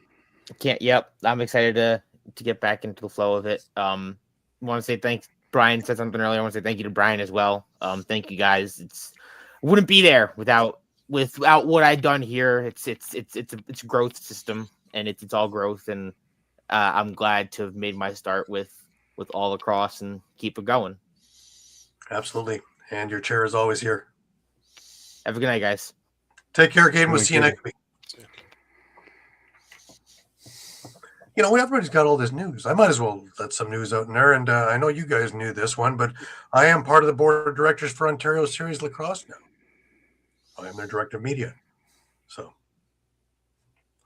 Yep, I'm excited to get back into the flow of it. Want to say thanks. Brian said something earlier. I want to say thank you to Brian as well. Thank you guys. Wouldn't be there without what I've done here. It's a growth system, and it's all growth, and I'm glad to have made my start with all lacrosse and keep it going. Absolutely, and your chair is always here. Have a good night, guys. Take care, Caden. We'll see you next week. Everybody's got all this news. I might as well let some news out in there. And I know you guys knew this one, but I am part of the board of directors for Ontario Series Lacrosse now. I am their director of media. So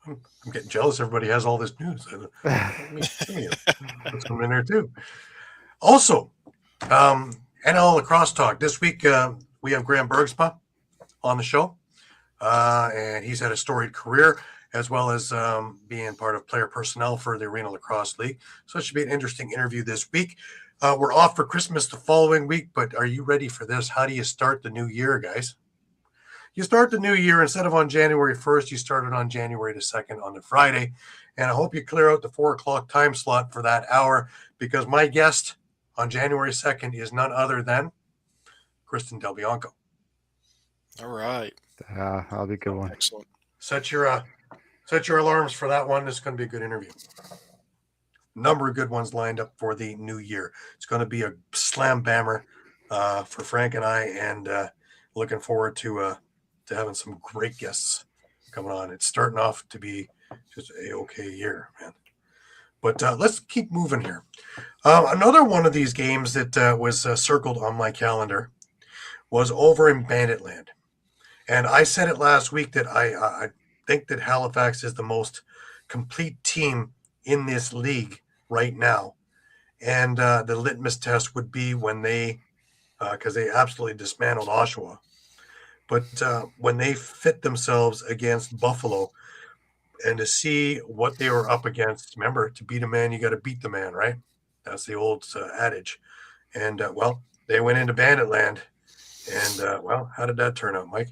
I'm getting jealous. Everybody has all this news. Let's come in there too. Also, NLL Lacrosse Talk. This week, we have Graham Bergsma on the show. And he's had a storied career, as well as being part of player personnel for the Arena Lacrosse League. So it should be an interesting interview this week. We're off for Christmas the following week, but are you ready for this? How do you start the new year, guys? You start the new year, instead of on January 1st, you started on January the 2nd on the Friday. And I hope you clear out the 4 o'clock time slot for that hour, because my guest on January 2nd is none other than Kristen Del Bianco. All right. That'll be a good one. Excellent. Set your alarms for that one. It's going to be a good interview. Number of good ones lined up for the new year. It's going to be a slam bammer for Frank and I, and looking forward to having some great guests coming on. It's starting off to be just a okay year, man. But let's keep moving here. Another one of these games that was circled on my calendar was over in Banditland. And I said it last week that I think that Halifax is the most complete team in this league right now. And the litmus test would be when they, because they absolutely dismantled Oshawa, but when they fit themselves against Buffalo, and to see what they were up against. Remember, to beat a man, you got to beat the man, right? That's the old adage. And, they went into Banditland. And, how did that turn out, Mike?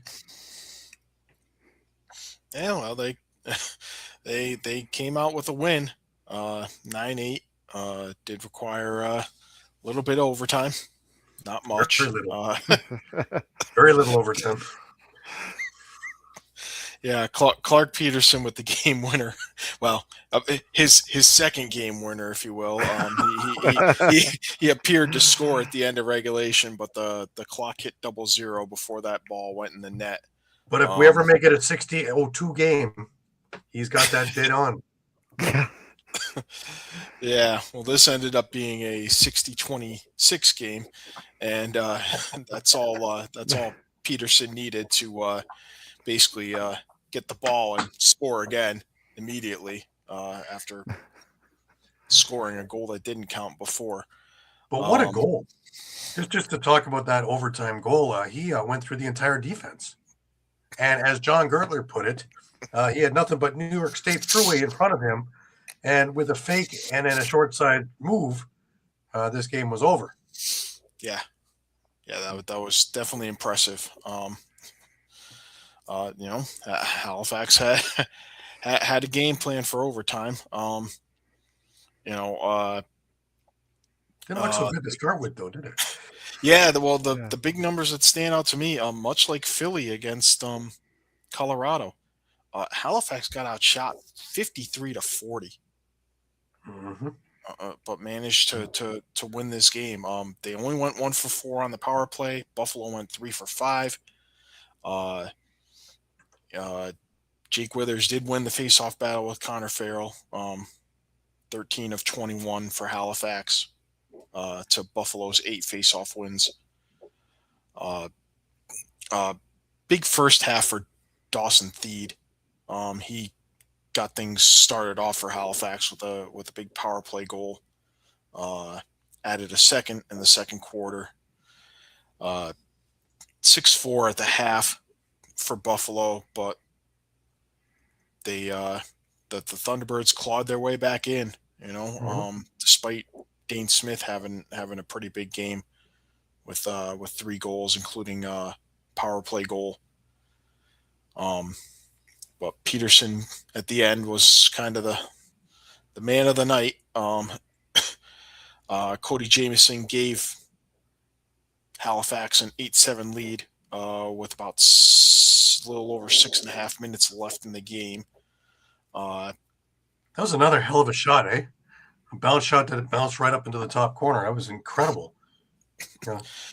Yeah, well, they came out with a win, 9-8. Did require a little bit of overtime, not much. Very little. Very little overtime. Yeah, Clark Peterson with the game winner. Well, his second game winner, if you will. He appeared to score at the end of regulation, but the clock hit 0-0 before that ball went in the net. But if we ever make it a 60-02 game, he's got that bid on. Yeah, well, this ended up being a 60-26 game, and that's all Peterson needed to basically get the ball and score again immediately after scoring a goal that didn't count before. But what a goal! Just to talk about that overtime goal, he went through the entire defense. And as John Gertler put it, he had nothing but New York State Thruway in front of him. And with a fake and then a short side move, this game was over. Yeah, that was definitely impressive. Halifax had a game plan for overtime. Didn't look so good to start with, though, did it? Yeah, the big numbers that stand out to me, much like Philly against Colorado, Halifax got outshot 53-40, but managed to win this game. They only went 1 for 4 on the power play. Buffalo went 3 for 5. Jake Withers did win the face-off battle with Connor Farrell. 13 of 21 for Halifax to Buffalo's 8 face-off wins. Big first half for Dawson Theed. He got things started off for Halifax with a big power play goal. Added a second in the second quarter. 6-4 at the half for Buffalo, but they the Thunderbirds clawed their way back in. Despite Dane Smith having a pretty big game with 3 goals, including power play goal. But Peterson at the end was kind of the man of the night. Cody Jamieson gave Halifax an 8-7 lead with about a little over 6.5 minutes left in the game. That was another hell of a shot, eh? A bounce shot that bounced right up into the top corner. That was incredible.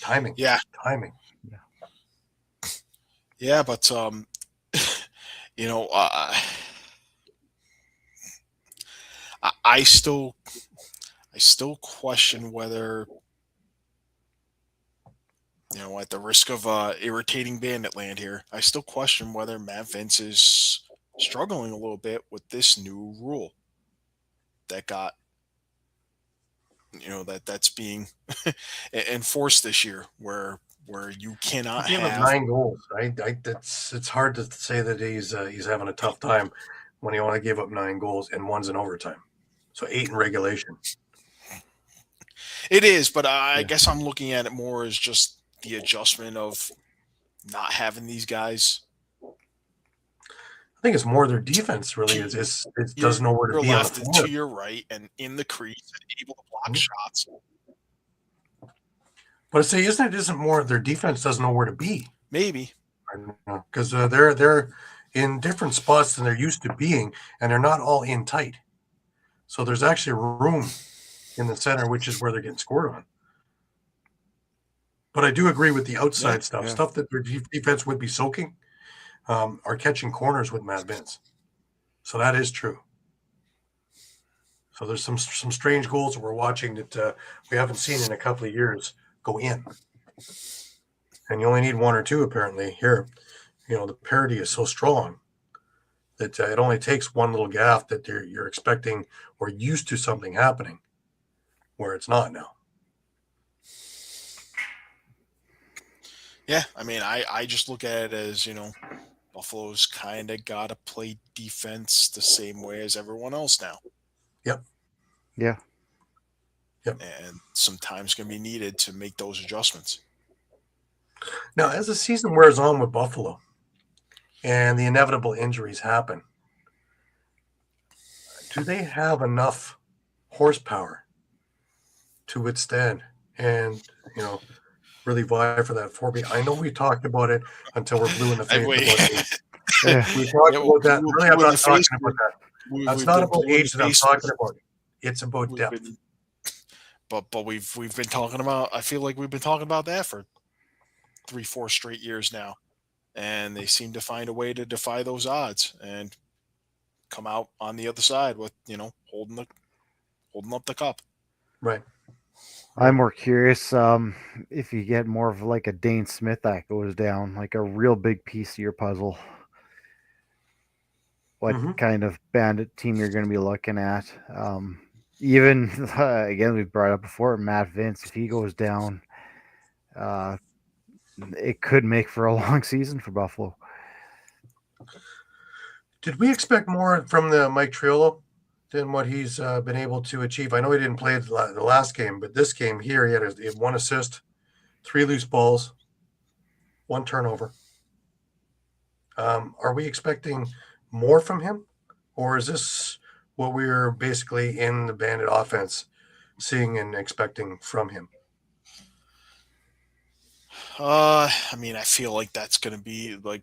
Timing. Yeah. Timing. Yeah, but I still question whether, at the risk of irritating Bandit land here, I still question whether Matt Vince is struggling a little bit with this new rule that got, that's being enforced this year, where you cannot He gave up have 9 goals. It's hard to say that he's having a tough time when he only gave up 9 goals and 1's in overtime. So 8 in regulation. It is, but I guess I'm looking at it more as just the adjustment of not having these guys. I think it's more their defense really is doesn't know where to Your be on the left floor. to your right and in the crease and able to block shots. But I say, isn't more their defense doesn't know where to be? Maybe. Because they're in different spots than they're used to being, and they're not all in tight. So there's actually room in the center, which is where they're getting scored on. But I do agree with the outside stuff that their defense would be soaking, are catching corners with Matt Vince. So that is true. So there's some strange goals that we're watching that we haven't seen in a couple of years go in. And you only need 1 or 2 apparently here. The parity is so strong that it only takes one little gaffe that you're expecting or used to something happening where it's not now. Yeah, I mean, I just look at it as, Buffalo's kind of got to play defense the same way as everyone else now. Yep. Yeah. Yep. And some time's going to be needed to make those adjustments. Now, as the season wears on with Buffalo and the inevitable injuries happen, do they have enough horsepower to withstand and, really vie for that 4B? I know we talked about it until we're blue in the face. We talked about that. Really, I'm not talking about that. That's not about age that I'm talking about. It's about depth. But we've been talking about. I feel like we've been talking about that for 3-4 straight years now, and they seem to find a way to defy those odds and come out on the other side with holding up the cup. Right. I'm more curious if you get more of like a Dane Smith that goes down, like a real big piece of your puzzle. What kind of Bandit team you're going to be looking at? Even again, we brought up before, Matt Vince. If he goes down, it could make for a long season for Buffalo. Did we expect more from the Mike Triolo than what he's been able to achieve? I know he didn't play the last game, but this game here, he had 1 assist, 3 loose balls, 1 turnover. Are we expecting more from him, or is this what we were basically in the Bandit offense seeing and expecting from him? I mean, I feel like that's going to be like,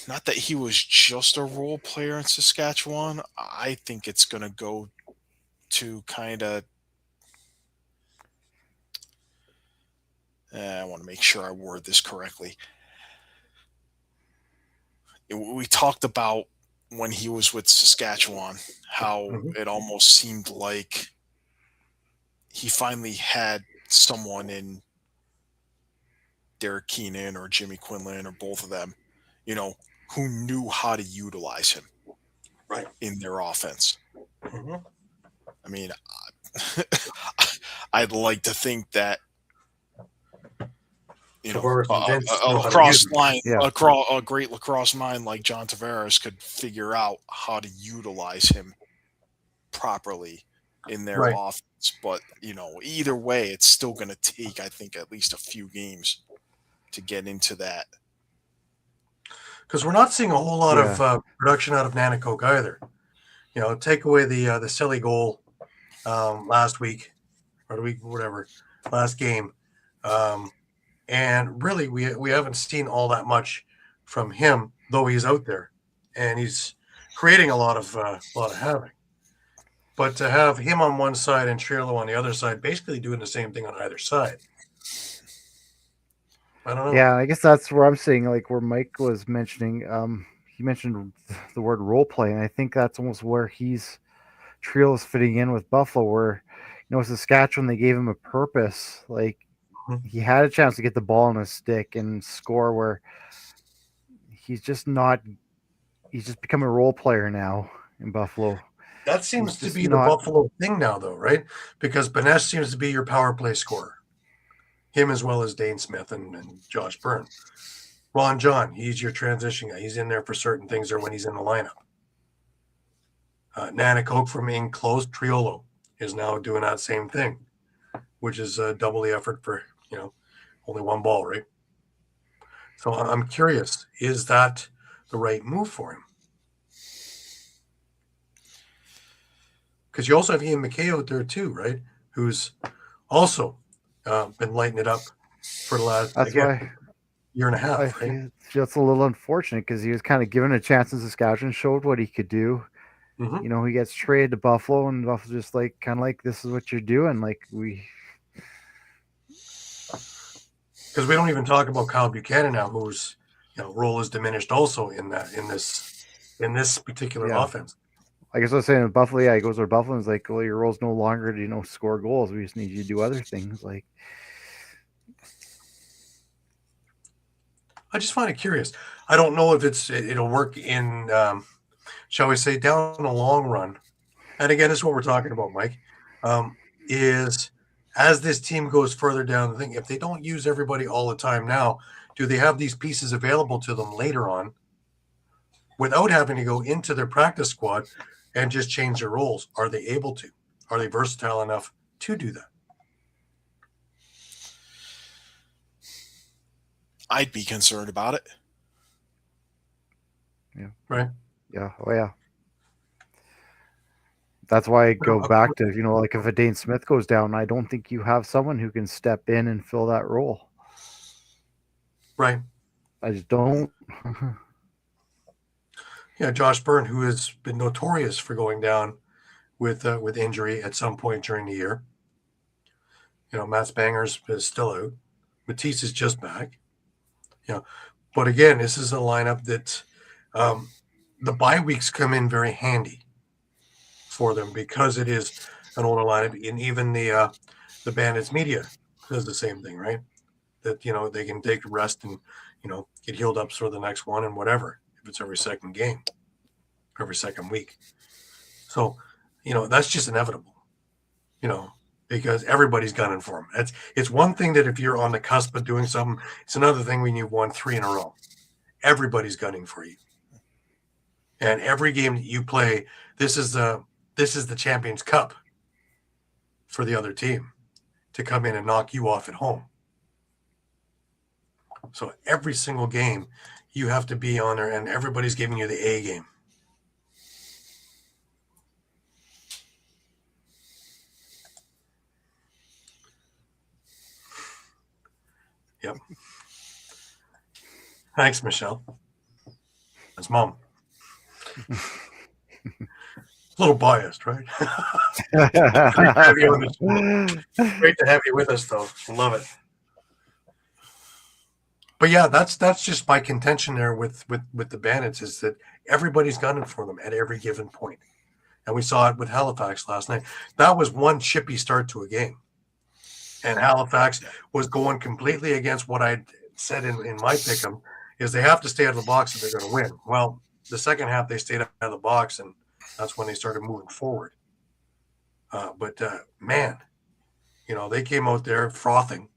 not that he was just a role player in Saskatchewan. I think it's going to go to kind of, I want to make sure I word this correctly. We talked about when he was with Saskatchewan, how it almost seemed like he finally had someone in Derek Keenan or Jimmy Quinlan or both of them, who knew how to utilize him in their offense. I mean, I'd like to think that a lacrosse line, a great lacrosse mind like John Tavares could figure out how to utilize him properly in their offense. But either way, it's still going to take, I think, at least a few games to get into that. Because we're not seeing a whole lot of production out of Nanticoke either. Take away the silly goal last week or the week, whatever, last game. And really, we haven't seen all that much from him, though he's out there and he's creating a lot of havoc. But to have him on one side and Trillo on the other side, basically doing the same thing on either side, I don't know. Yeah, I guess that's where I'm seeing, like where Mike was mentioning. He mentioned the word role play, and I think that's almost where Trillo's fitting in with Buffalo, where Saskatchewan, they gave him a purpose. Like he had a chance to get the ball on his stick and score, where he's just become a role player now in Buffalo. That seems to be the Buffalo thing now, though, right? Because Banesh seems to be your power play scorer. Him as well as Dane Smith and Josh Byrne. Ron John, he's your transition guy. He's in there for certain things or when he's in the lineup. Nanticoke from in close, Triolo is now doing that same thing, which is double the effort for, only one ball, right? So I'm curious, is that the right move for him? Because you also have Ian McKay out there too, right? Who's also been lighting it up for the last year and a half. Right? That's a little unfortunate because he was kind of given a chance in Saskatchewan, showed what he could do. He gets traded to Buffalo, and Buffalo just this is what you're doing. Because we don't even talk about Kyle Buchanan now, whose role is diminished also in this particular offense. I guess I was saying Buffalo, he goes to Buffalo and is like, well, your role's no longer to score goals. We just need you to do other things. I just find it curious. I don't know if it'll work in, shall we say, down the long run. And again, this is what we're talking about, Mike. Is as this team goes further down the thing, if they don't use everybody all the time now, do they have these pieces available to them later on without having to go into their practice squad and just change their roles? Are they able to? Are they versatile enough to do that? I'd be concerned about it. Yeah. Right. Yeah. Oh, yeah. That's why I go back to, if a Dane Smith goes down, I don't think you have someone who can step in and fill that role. Right. I just don't. Yeah, Josh Byrne, who has been notorious for going down with injury at some point during the year. Matt Spangers is still out. Matisse is just back. But again, this is a lineup that the bye weeks come in very handy for them because it is an older lineup, and even the Bandits media does the same thing, right? That they can take a rest and get healed up for the next one and whatever. It's every second game, every second week. So, that's just inevitable, because everybody's gunning for them. It's one thing that if you're on the cusp of doing something, it's another thing when you've won 3 in a row. Everybody's gunning for you. And every game that you play, this is the Champions Cup for the other team to come in and knock you off at home. So every single game, you have to be on there, and everybody's giving you the A game. Yep. Thanks, Michelle. That's Mom. A little biased, right? Great to have you with us, though. Love it. But yeah, that's just my contention there with the Bandits is that everybody's gunning for them at every given point. And we saw it with Halifax last night. That was one chippy start to a game. And Halifax was going completely against what I said in my pick'em, is they have to stay out of the box if they're going to win. Well, the second half they stayed out of the box, and that's when they started moving forward. But man, they came out there frothing.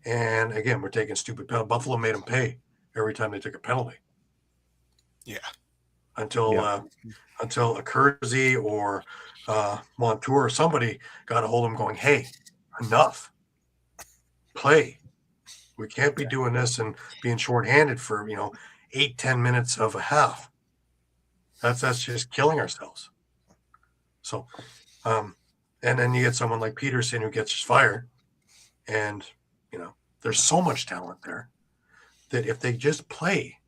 And again, we're taking stupid penalties. Buffalo made them pay every time they took a penalty. Yeah. Until a Kersey or Montour or somebody got a hold of him going, hey, enough. Play. We can't be doing this and being shorthanded for, 8-10 minutes of a half. That's just killing ourselves. So, and then you get someone like Peterson who gets fired, and there's so much talent there that if they just play,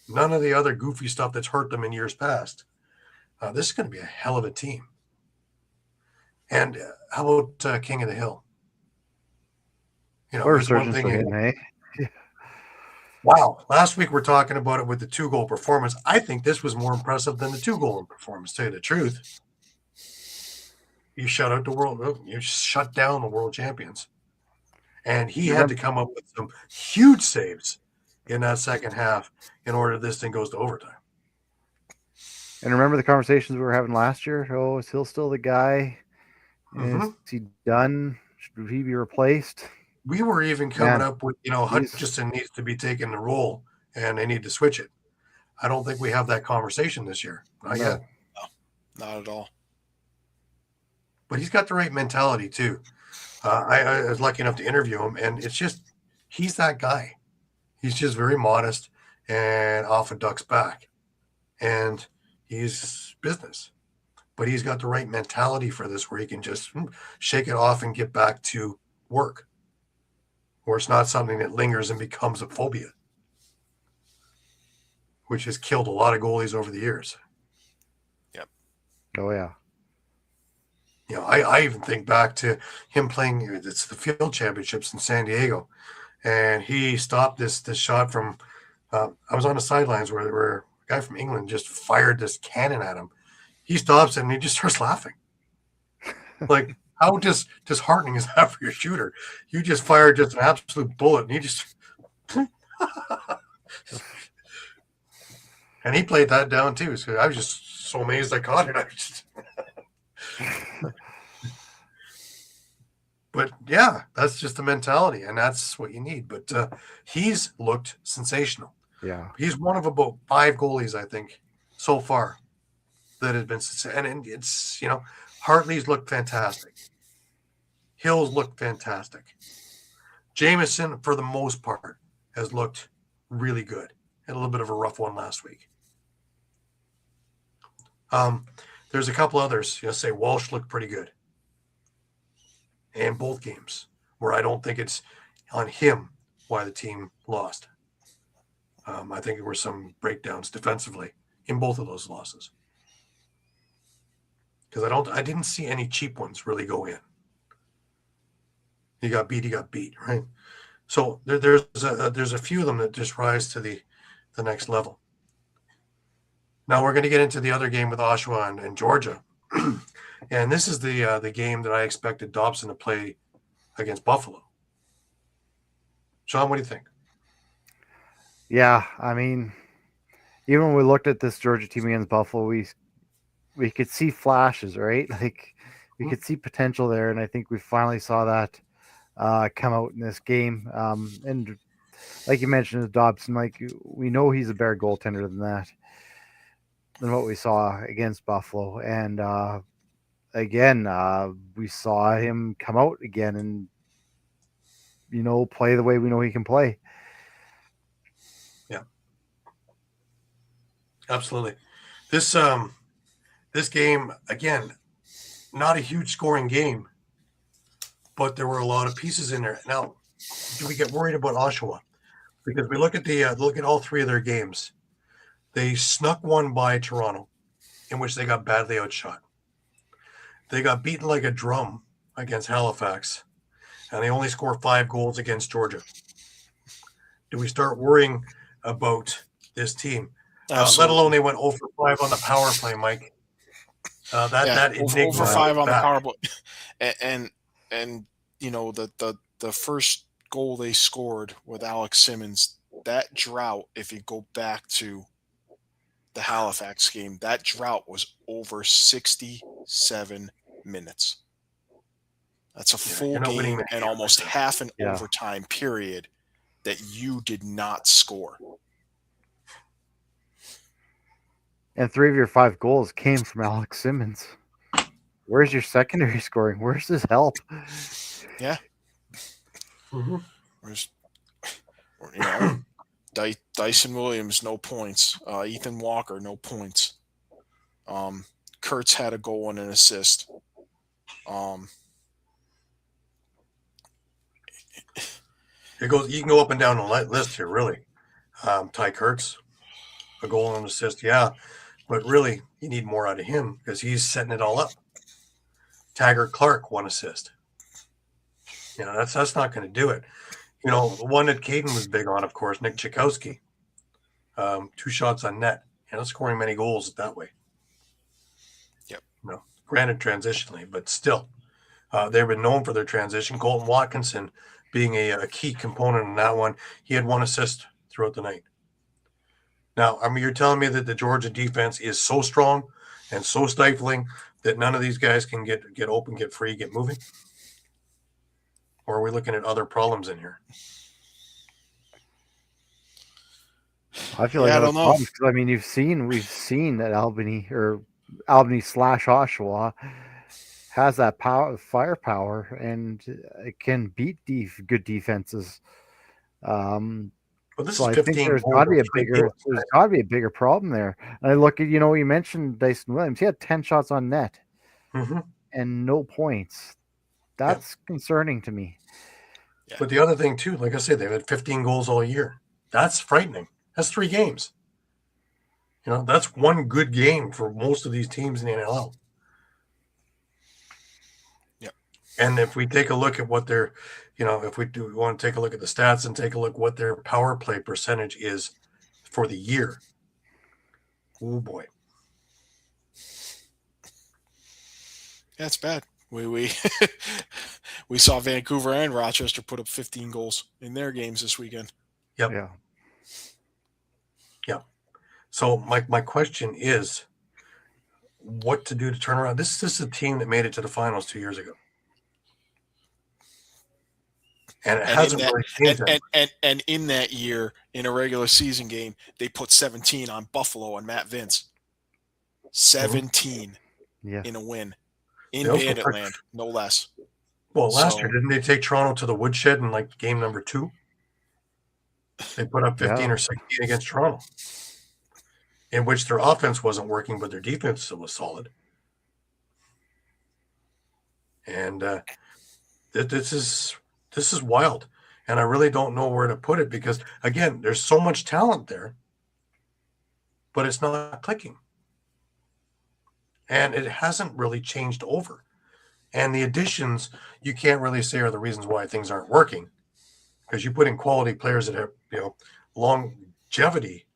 none of the other goofy stuff that's hurt them in years past, this is going to be a hell of a team. And how about King of the Hill? There's one thing. Wow. Last week we're talking about it with the 2-goal performance. I think this was more impressive than the 2-goal performance, to tell you the truth. You shut down the world champions. And he had to come up with some huge saves in that second half in order this thing goes to overtime. And remember the conversations we were having last year? Oh, is Hill still the guy? Is he done? Should he be replaced? We were even coming up with, Hutchinson needs to be taking the role and they need to switch it. I don't think we have that conversation this year. Not yet. No, not at all. But he's got the right mentality too. I was lucky enough to interview him, and it's just, he's that guy. He's just very modest and often ducks back. And he's business. But he's got the right mentality for this, where he can just shake it off and get back to work. Where it's not something that lingers and becomes a phobia, which has killed a lot of goalies over the years. Yep. Oh, yeah. I even think back to him playing, it's the field championships in San Diego, and he stopped this shot from, I was on the sidelines where a guy from England just fired this cannon at him. He stops and he just starts laughing. Like, how disheartening is that for your shooter? You just fired just an absolute bullet, and he just and he played that down too. So I was just so amazed I caught it. But yeah, that's just the mentality, and that's what you need. But he's looked sensational. Yeah, he's one of about 5 goalies, I think, so far that has been, and it's Hartley's looked fantastic. Hill's looked fantastic. Jameson, for the most part, has looked really good. Had a little bit of a rough one last week. There's a couple others. Say Walsh looked pretty good in both games, where I don't think it's on him why the team lost. I think there were some breakdowns defensively in both of those losses, because I didn't see any cheap ones really go in. He got beat, right? So there's a few of them that just rise to the next level. Now we're going to get into the other game with Oshawa and Georgia. And this is the game that I expected Dobson to play against Buffalo. Shawn, what do you think? Yeah, I mean, even when we looked at this Georgia team against Buffalo, we could see flashes, right? Like, we could see potential there, and I think we finally saw that come out in this game. And like you mentioned, with Dobson, like, we know he's a better goaltender than what we saw against Buffalo. And again, we saw him come out again and play the way we know he can play. Yeah, absolutely. This game, again, not a huge scoring game, but there were a lot of pieces in there. Now, do we get worried about Oshawa? Because we look at all 3 of their games. They snuck one by Toronto, in which they got badly outshot. They got beaten like a drum against Halifax, and they only scored 5 goals against Georgia. do we start worrying about this team? Let Absolutely. alone they went 0 for 5 on the power play, Mike. That enigma over 5 on the back. power play, and the first goal they scored with Alex Simmons, that drought. If you go back to the Halifax game, that drought was over 67 minutes. That's a full game and almost half an overtime period that you did not score. And 3 of your 5 goals came from Alex Simmons. Where's your secondary scoring? Where's his help? Yeah. Mm-hmm. Where's, Dyson Williams, no points. Ethan Walker, no points. Kurtz had a goal and an assist. You can go up and down the list here, really. Ty Kurtz, a goal and an assist, yeah. But really, you need more out of him because he's setting it all up. Taggart Clark, 1 assist. That's not going to do it. The one that Caden was big on, of course, Nick Tchaikovsky. 2 shots on net. Not scoring many goals that way. Yep. Granted, transitionally, but still. They've been known for their transition. Colton Watkinson being a key component in that one. He had 1 assist throughout the night. Now, you're telling me that the Georgia defense is so strong and so stifling that none of these guys can get open, get free, get moving? Or are we looking at other problems in here? I feel like I don't know. We've seen that Albany/Oshawa has that firepower, and it can beat good defenses. Well, this so is I think there's got to be a bigger problem there. And I look at you mentioned Dyson Williams. He had 10 shots on net and no points. That's concerning to me. Yeah. But the other thing too, like I said, they've had 15 goals all year. That's frightening. That's 3 games. That's 1 good game for most of these teams in the NLL. Yeah. And if we take a look at what their, if we want to take a look at the stats and take a look what their power play percentage is for the year. Oh boy. That's bad. We saw Vancouver and Rochester put up 15 goals in their games this weekend. Yep. Yeah. So my question is, what to do to turn around? This is a team that made it to the finals 2 years ago, and it hasn't really changed. And in that year, in a regular season game, they put 17 on Buffalo and Matt Vince. 17 in a win in Banditland, no less. Well, last year, didn't they take Toronto to the woodshed in game number 2? They put up 15 or 16 against Toronto, in which their offense wasn't working, but their defense still was solid. And this is wild. And I really don't know where to put it because, again, there's so much talent there, but it's not clicking. And it hasn't really changed over. And the additions, you can't really say are the reasons why things aren't working, because you put in quality players that have, longevity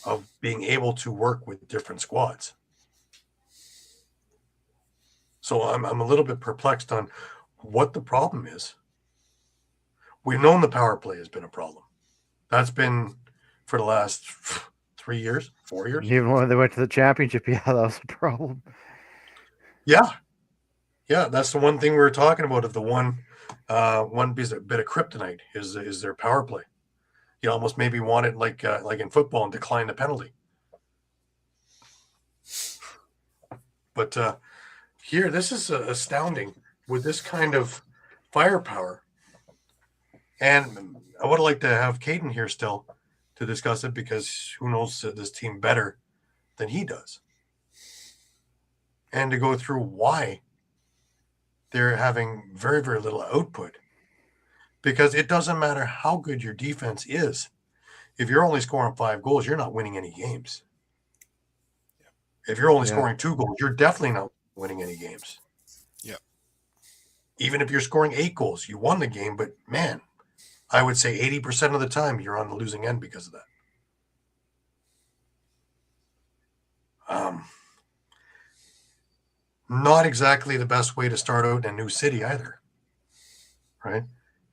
of being able to work with different squads. So I'm a little bit perplexed on what the problem is. We've known the power play has been a problem. That's been for the last 3 years, 4 years. Even when they went to the championship, that was a problem. Yeah, that's the one thing we were talking about. Of the one bit of kryptonite is their power play. You almost maybe want it like in football and decline the penalty. But here, this is astounding with this kind of firepower. And I would like to have Caden here still to discuss it, because who knows this team better than he does. And to go through why they're having very, very little output. Because it doesn't matter how good your defense is. If you're only scoring 5 goals, you're not winning any games. If you're only scoring 2 goals, you're definitely not winning any games. Yeah. Even if you're scoring 8 goals, you won the game, but man, I would say 80% of the time you're on the losing end because of that. Not exactly the best way to start out in a new city either, right?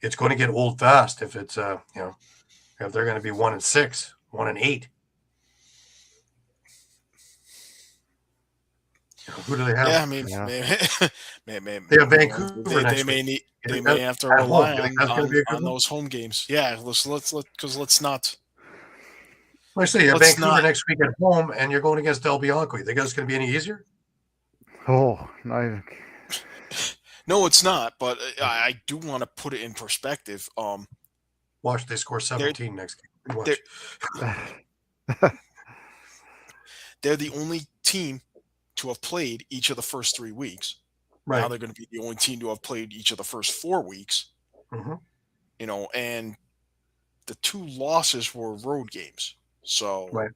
It's going to get old fast if it's if they're going to be 1-6, 1-8. Who do they have? Yeah, I mean, Yeah. They have Vancouver next they may week. need, You they think may that- have to at home, rely you think that's gonna be a good on one? those home games. Yeah, let's not. Like I say, you have Let's Vancouver not- next week at home, and you're going against Del Bianco. You think that's going to be any easier? Oh, not even. No, it's not. But I do want to put it in perspective. Watch, they score 17 next game. Watch. They're the only team to have played each of the first 3 weeks. Right. Now they're going to be the only team to have played each of the first 4 weeks. Mm-hmm. And the 2 losses were road games. So, Right.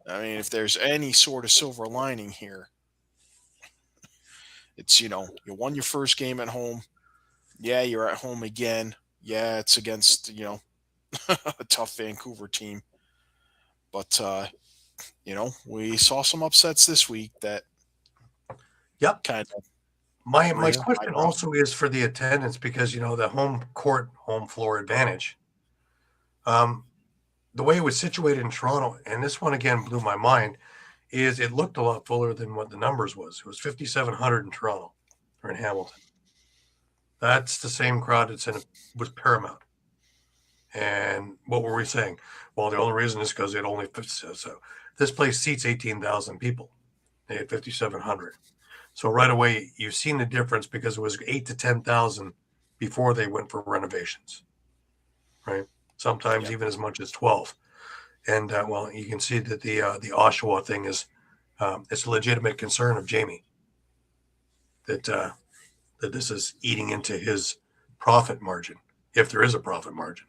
I mean, if there's any sort of silver lining here, it's, you won your first game at home. Yeah, you're at home again. Yeah, it's against, a tough Vancouver team. But, we saw some upsets this week that Yep. kind of. My Raise question eyebrow. also is for the attendance because, the home court, home floor advantage. The way it was situated in Toronto, and this one again blew my mind, is it looked a lot fuller than what the numbers was. It was 5,700 in Toronto or in Hamilton. That's the same crowd that's was Paramount. And what were we saying? Well, the only reason is because it only so this place seats 18,000 people. They had 5,700. So right away you've seen the difference because it was 8 to 10,000 before they went for renovations. Right? Sometimes even as much as 12. And you can see that the Oshawa thing is it's a legitimate concern of Jamie that this is eating into his profit margin, if there is a profit margin.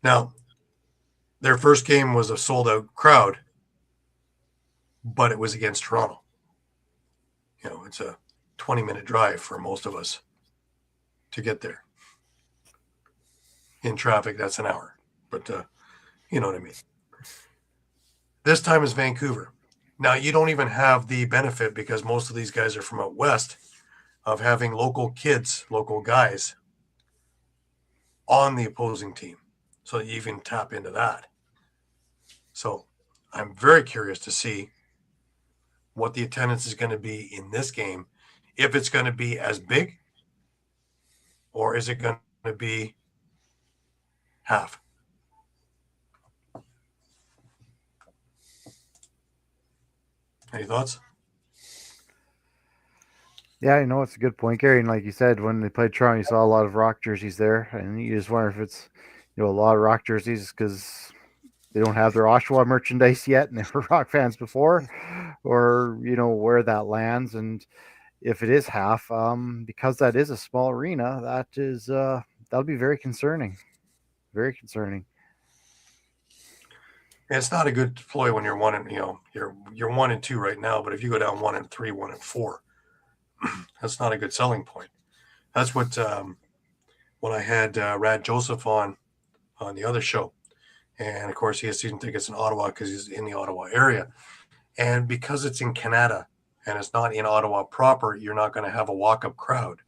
Now, their first game was a sold-out crowd, but it was against Toronto. It's a 20-minute drive for most of us to get there. In traffic, that's an hour. But you know what I mean. This time is Vancouver. Now, you don't even have the benefit, because most of these guys are from out west, of having local kids, local guys on the opposing team. So you even tap into that. So I'm very curious to see what the attendance is going to be in this game. If it's going to be as big, or is it going to be half? Any thoughts? Yeah, it's a good point, Gary. And like you said, when they played Toronto, you saw a lot of Rock jerseys there, and you just wonder if it's a lot of Rock jerseys because they don't have their Oshawa merchandise yet, and they were Rock fans before, or where that lands. And if it is half, because that is a small arena, that'll be very concerning. Very concerning. It's not a good ploy when you're 1-2 right now, but if you go down 1-3, 1-4, that's not a good selling point. That's what when I had Rad Joseph on the other show, and of course he has season tickets in Ottawa because he's in the Ottawa area, and because it's in Canada and it's not in Ottawa proper, you're not going to have a walk-up crowd.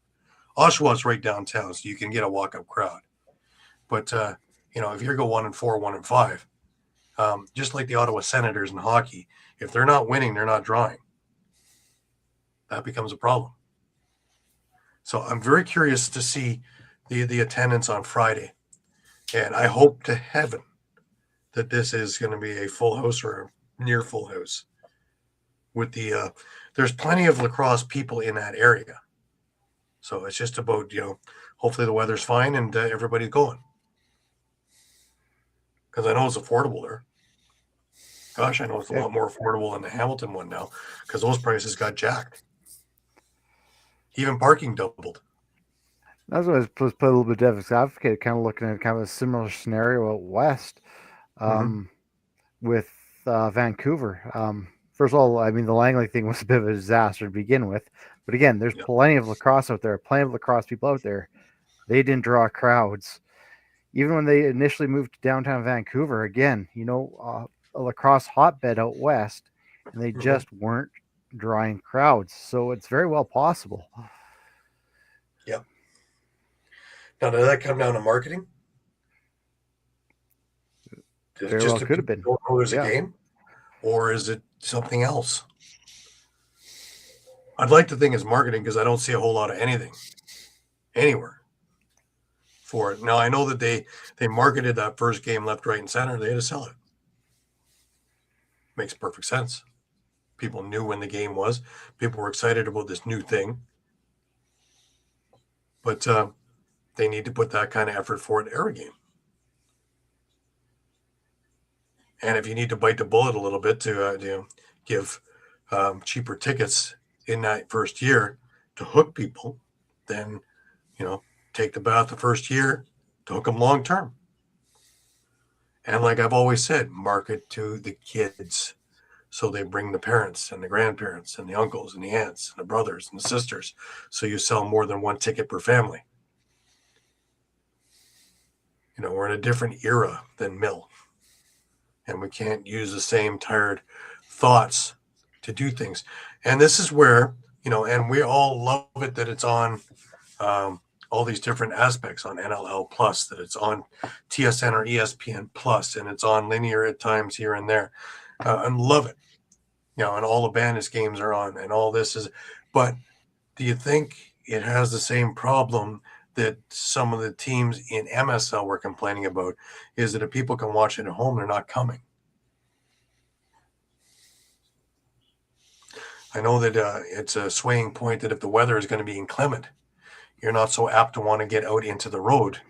Oshawa's right downtown, so you can get a walk-up crowd. But if you go 1-4, 1-5, just like the Ottawa Senators in hockey, if they're not winning, they're not drawing. That becomes a problem. So I'm very curious to see the attendance on Friday. And I hope to heaven that this is going to be a full house or near full house. With there's plenty of lacrosse people in that area. So it's just about, hopefully the weather's fine and everybody's going. Because I know it's affordable there. Gosh, I know it's a lot more affordable than the Hamilton one now because those prices got jacked. Even parking doubled. That's what I was supposed to play a little bit devil's advocate, kind of looking at kind of a similar scenario out west with Vancouver. First of all, I mean, the Langley thing was a bit of a disaster to begin with. But again, there's plenty of lacrosse out there, plenty of lacrosse people out there. they didn't draw crowds. Even when they initially moved to downtown Vancouver, again, a lacrosse hotbed out west, and they just weren't drawing crowds. So it's very well possible. Yep. Now, did that come down to marketing? Is Very it just well that could have people been. don't know there's Yeah. a game? Or is it something else? I'd like to think it's marketing because I don't see a whole lot of anything anywhere for it. Now, I know that they marketed that first game left, right, and center. They had to sell it. Makes perfect sense. People knew when the game was. People were excited about this new thing. But they need to put that kind of effort for it every game. And if you need to bite the bullet a little bit to give cheaper tickets in that first year to hook people, then, take the bath the first year to hook them long term. And like I've always said, market to the kids. So they bring the parents and the grandparents and the uncles and the aunts and the brothers and the sisters. So you sell more than one ticket per family. We're in a different era than Mill. And we can't use the same tired thoughts to do things. And this is where, and we all love it that it's on all these different aspects on NLL Plus, that it's on TSN or ESPN Plus, and it's on linear at times here and there. And love it. And all the Bandits games are on and all this is. But do you think it has the same problem that some of the teams in MSL were complaining about, is that if people can watch it at home, they're not coming? I know that it's a swaying point that if the weather is going to be inclement, you're not so apt to want to get out into the road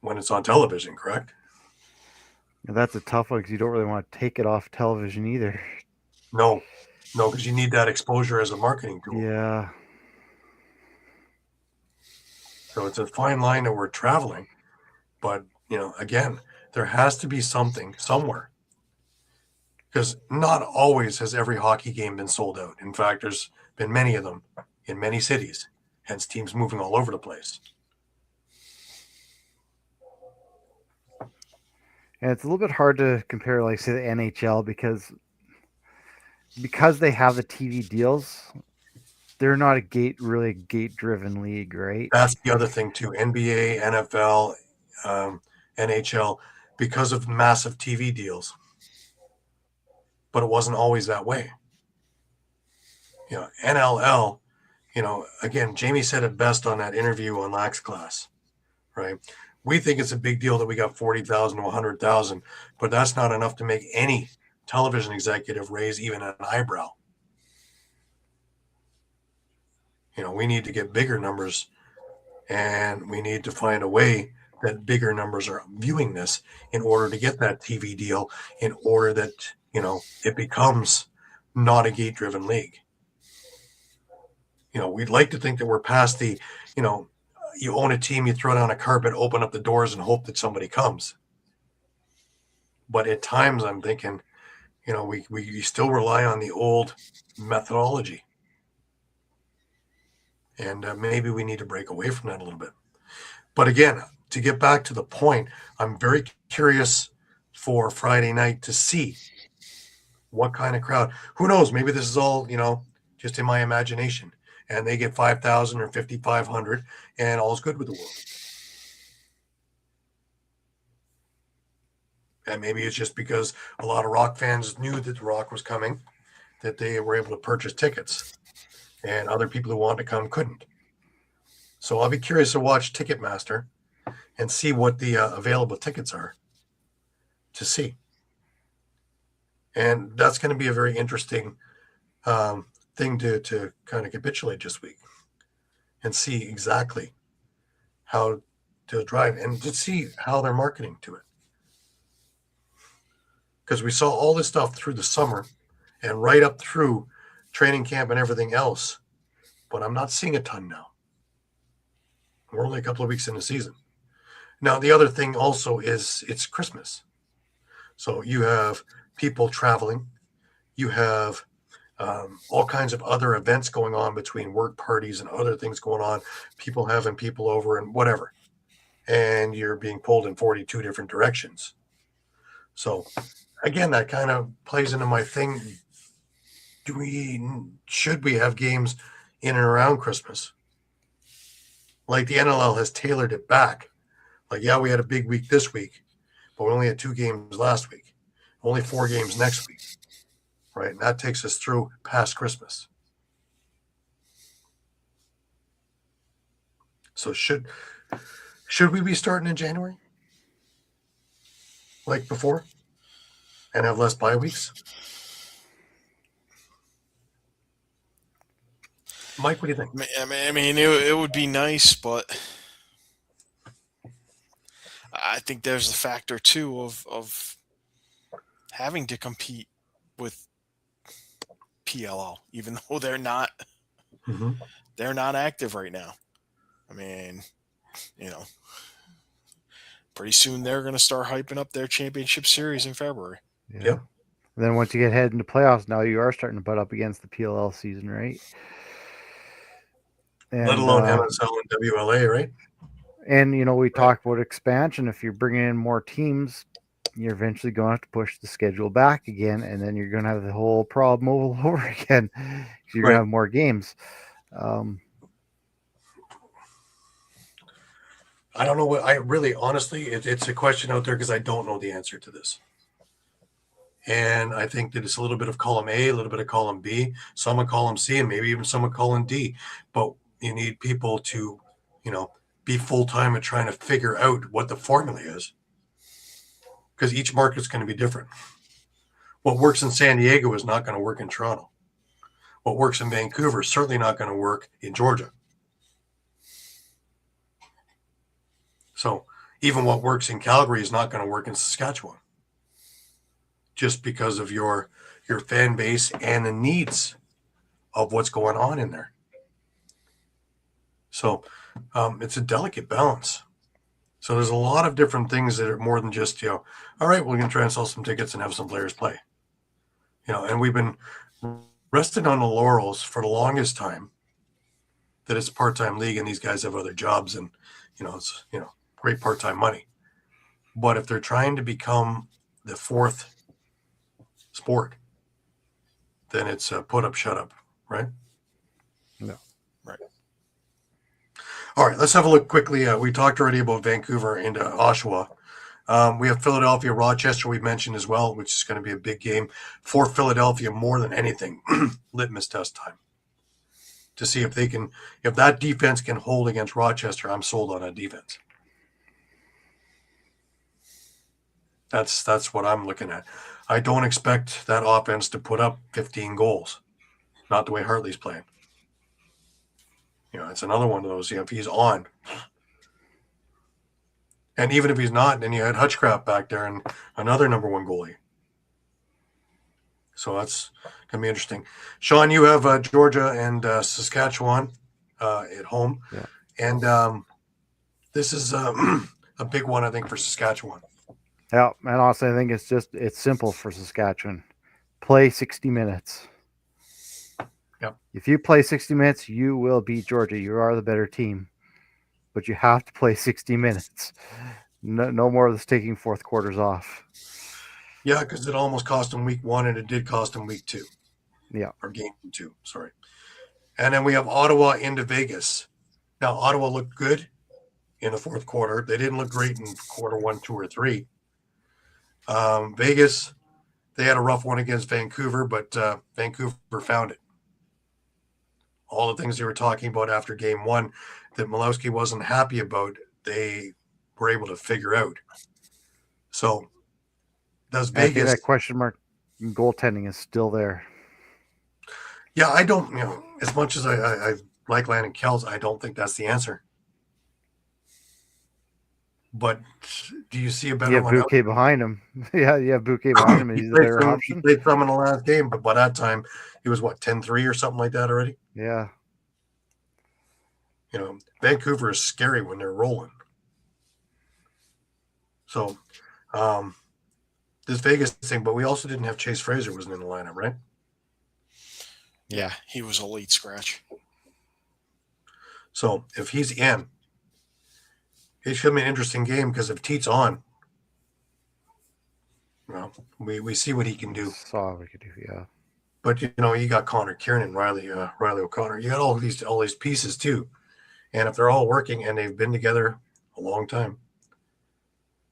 when it's on television, correct? And that's a tough one because you don't really want to take it off television either. No, because you need that exposure as a marketing tool. Yeah. So it's a fine line that we're traveling. But, again, there has to be something somewhere. Because not always has every hockey game been sold out. In fact, there's been many of them in many cities, hence teams moving all over the place. And it's a little bit hard to compare, like, say, the NHL because they have the TV deals. They're not really a gate-driven league, right? That's the other thing too. NBA, NFL, NHL, because of massive TV deals. But it wasn't always that way. NLL, again, Jamie said it best on that interview on Lax Class, right? We think it's a big deal that we got 40,000 to 100,000, but that's not enough to make any television executive raise even an eyebrow. We need to get bigger numbers, and we need to find a way that bigger numbers are viewing this in order to get that TV deal, in order that, it becomes not a gate-driven league. We'd like to think that we're past the, you own a team, you throw down a carpet, open up the doors, and hope that somebody comes. But at times I'm thinking, we still rely on the old methodology. And maybe we need to break away from that a little bit. But again, to get back to the point, I'm very curious for Friday night to see what kind of crowd. Who knows? Maybe this is all, just in my imagination. And they get 5,000 or 5,500 and all's good with the world. And maybe it's just because a lot of Rock fans knew that the Rock was coming, that they were able to purchase tickets. And other people who wanted to come couldn't. So I'll be curious to watch Ticketmaster and see what the available tickets are to see. And that's going to be a very interesting thing to kind of capitulate this week and see exactly how to drive and to see how they're marketing to it. Because we saw all this stuff through the summer and right up through training camp and everything else, but I'm not seeing a ton now. We're only a couple of weeks in the season. Now, the other thing also is it's Christmas. So you have people traveling. You have all kinds of other events going on between work parties and other things going on, people having people over and whatever. And you're being pulled in 42 different directions. So again, that kind of plays into my thing. Should we have games in and around Christmas? Like the NLL has tailored it back. Like, yeah, we had a big week this week, but we only had 2 games last week, only 4 games next week, right? And that takes us through past Christmas. So should we be starting in January, like before, and have less bye weeks? Mike, what do you think? I mean, it would be nice, but I think there's the factor too of having to compete with PLL, even though they're not active right now. I mean, pretty soon they're going to start hyping up their championship series in February. Yeah. Yep. And then once you get headed into playoffs, now you are starting to butt up against the PLL season, right? And, let alone MSL and WLA, right? And, we talk about expansion. If you're bringing in more teams, you're eventually going to have to push the schedule back again, and then you're going to have the whole problem all over again. You're going to have more games. I don't know what I really, honestly, it's a question out there because I don't know the answer to this. And I think that it's a little bit of column A, a little bit of column B, some of column C, and maybe even some of column D. But you need people to, be full-time at trying to figure out what the formula is, because each market's going to be different. What works in San Diego is not going to work in Toronto. What works in Vancouver is certainly not going to work in Georgia. So even what works in Calgary is not going to work in Saskatchewan, just because of your fan base and the needs of what's going on in there. So it's a delicate balance. So there's a lot of different things that are more than just, all right, we're going to try and sell some tickets and have some players play. And we've been resting on the laurels for the longest time that it's a part-time league and these guys have other jobs and, it's, great part-time money. But if they're trying to become the 4th sport, then it's put up, shut up, right? No. Right. All right, let's have a look quickly. We talked already about Vancouver and Oshawa. We have Philadelphia, Rochester we mentioned as well, which is going to be a big game for Philadelphia more than anything. Litmus test time to see if that defense can hold against Rochester. I'm sold on that defense. That's what I'm looking at. I don't expect that offense to put up 15 goals. Not the way Hartley's playing. It's another one of those, if he's on. And even if he's not, then you had Hutchcraft back there and another number 1 goalie. So that's going to be interesting. Shawn, you have Georgia and Saskatchewan at home. Yeah. And this is a big one, I think, for Saskatchewan. Yeah, and also I think it's simple for Saskatchewan. Play 60 minutes. Yep. If you play 60 minutes, you will beat Georgia. You are the better team. But you have to play 60 minutes. No more of this taking 4th quarters off. Yeah, because it almost cost them week 1 and it did cost them week 2. Yeah. Or game 2, sorry. And then we have Ottawa into Vegas. Now, Ottawa looked good in the 4th quarter. They didn't look great in quarter 1, 2, or 3. Vegas, they had a rough one against Vancouver, but Vancouver found it. All the things they were talking about after game 1 that Milowski wasn't happy about, they were able to figure out. So does Vegas... I think that question mark in goaltending is still there. Yeah, I don't, as much as I like Landon Kells, I don't think that's the answer. But do you see a better one? You have Bouquet behind him. Yeah, you have Bouquet behind him. He's a better option. He played some in the last game, but by that time, he was, 10-3 or something like that already? Yeah. Vancouver is scary when they're rolling. So, this Vegas thing, but we also didn't have Chase Fraser wasn't in the lineup, right? Yeah, he was a late scratch. So if he's in, it should be an interesting game because if Teet's on, well, we see what he can do. Saw what we could do, yeah. But you got Connor Kiernan, Riley O'Connor. You got all these pieces too, and if they're all working and they've been together a long time,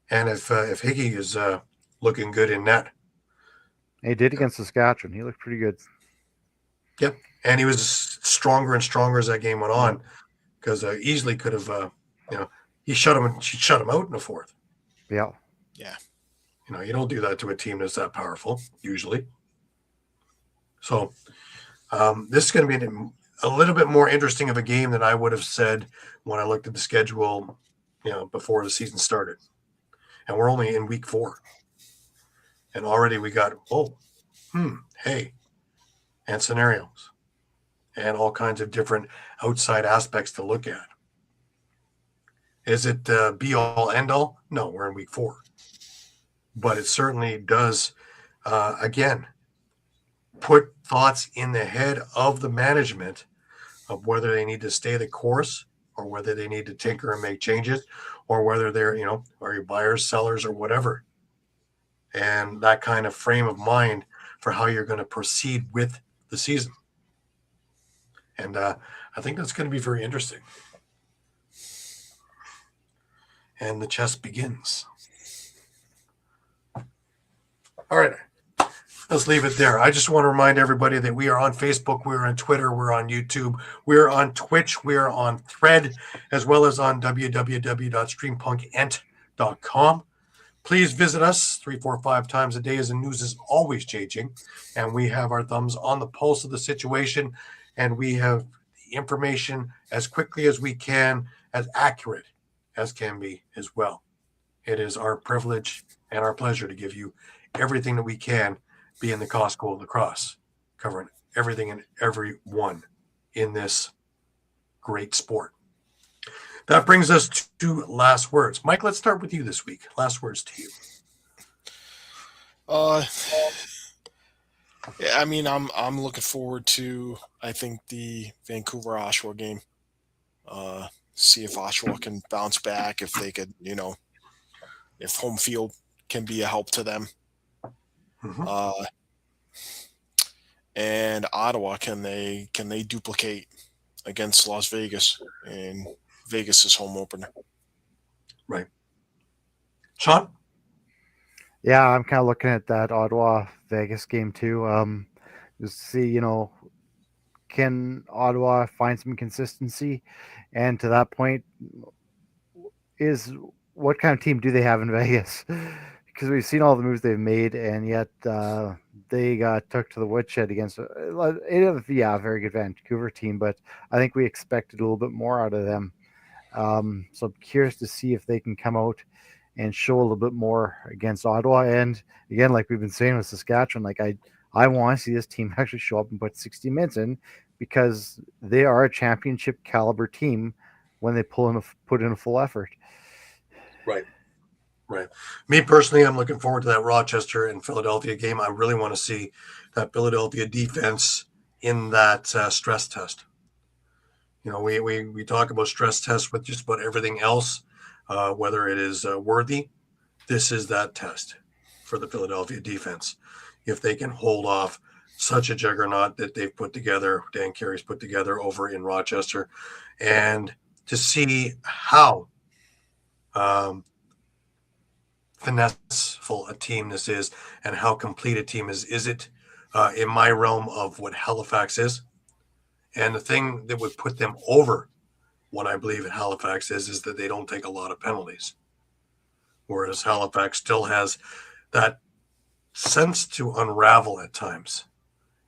and if Higgy is looking good in net, He did against Saskatchewan. He looked pretty good. yep, and he was stronger and stronger as that game went on, because easily could have, he shut him out in the fourth. Yeah. Yeah. You don't do that to a team that's that powerful usually. So this is going to be a little bit more interesting of a game than I would have said when I looked at the schedule, before the season started. And we're only in week 4. And already we got, hey, and scenarios and all kinds of different outside aspects to look at. Is it be all end all? No, we're in week 4. But it certainly does, again, put thoughts in the head of the management of whether they need to stay the course or whether they need to tinker and make changes, or whether they're, are you buyers, sellers, or whatever. And that kind of frame of mind for how you're going to proceed with the season. And I think that's going to be very interesting. And the chess begins. All right. Let's leave it there. I just want to remind everybody that we are on Facebook, we're on Twitter, we're on YouTube, we're on Twitch, we're on Thread, as well as on www.streampunkentertainment.com. Please visit us 3, 4, 5 times a day, as the news is always changing, and we have our thumbs on the pulse of the situation, and we have the information as quickly as we can, as accurate as can be as well. It is our privilege and our pleasure to give you everything that we can, be in the Kostiuk Lacrosse, covering everything and everyone in this great sport. That brings us to last words. Mike, let's start with you this week. Last words to you. Yeah, I mean, I'm looking forward to, I think, the Vancouver Oshawa game. See if Oshawa can bounce back, if they could, if home field can be a help to them. Mm-hmm. And Ottawa, can they duplicate against Las Vegas in Vegas's home opener? Right. Shawn? Yeah, I'm kind of looking at that Ottawa Vegas game too. Just to see, can Ottawa find some consistency? And to that point, is what kind of team do they have in Vegas? Because we've seen all the moves they've made, and yet they got took to the woodshed against a very good Vancouver team. But I think we expected a little bit more out of them. So I'm curious to see if they can come out and show a little bit more against Ottawa. And again, like we've been saying with Saskatchewan, like I want to see this team actually show up and put 60 minutes in, because they are a championship caliber team when they put in a full effort. Right. Me personally, I'm looking forward to that Rochester and Philadelphia game. I really want to see that Philadelphia defense in that stress test. We talk about stress tests with just about everything else, whether it is worthy. This is that test for the Philadelphia defense. If they can hold off such a juggernaut that they've put together, Dan Carey's put together over in Rochester, and to see how finesseful a team this is and how complete a team is. Is it in my realm of what Halifax is? And the thing that would put them over what I believe in Halifax is that they don't take a lot of penalties. Whereas Halifax still has that sense to unravel at times.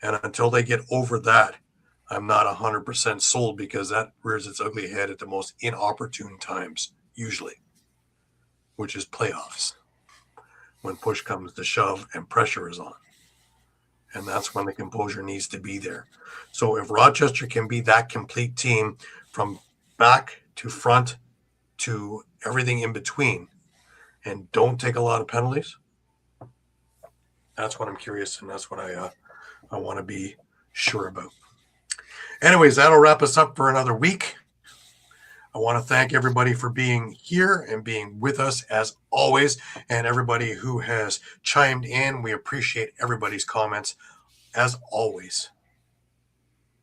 And until they get over that, I'm not 100% sold, because that rears its ugly head at the most inopportune times, usually, which is playoffs, when push comes to shove and pressure is on. And that's when the composure needs to be there. So if Rochester can be that complete team from back to front to everything in between and don't take a lot of penalties, that's what I'm curious, and that's what I want to be sure about. Anyways, that'll wrap us up for another week. I want to thank everybody for being here and being with us as always, and everybody who has chimed in. We appreciate everybody's comments as always.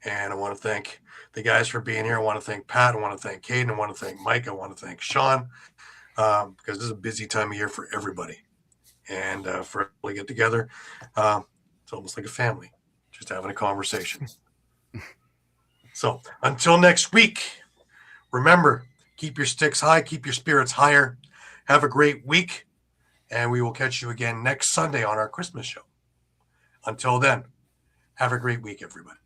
And I want to thank the guys for being here. I want to thank Pat. I want to thank Caden. I want to thank Mike. I want to thank Shawn, because this is a busy time of year for everybody. And for us to get together, it's almost like a family, just having a conversation. So until next week, remember, keep your sticks high, keep your spirits higher. Have a great week, and we will catch you again next Sunday on our Christmas show. Until then, have a great week, everybody.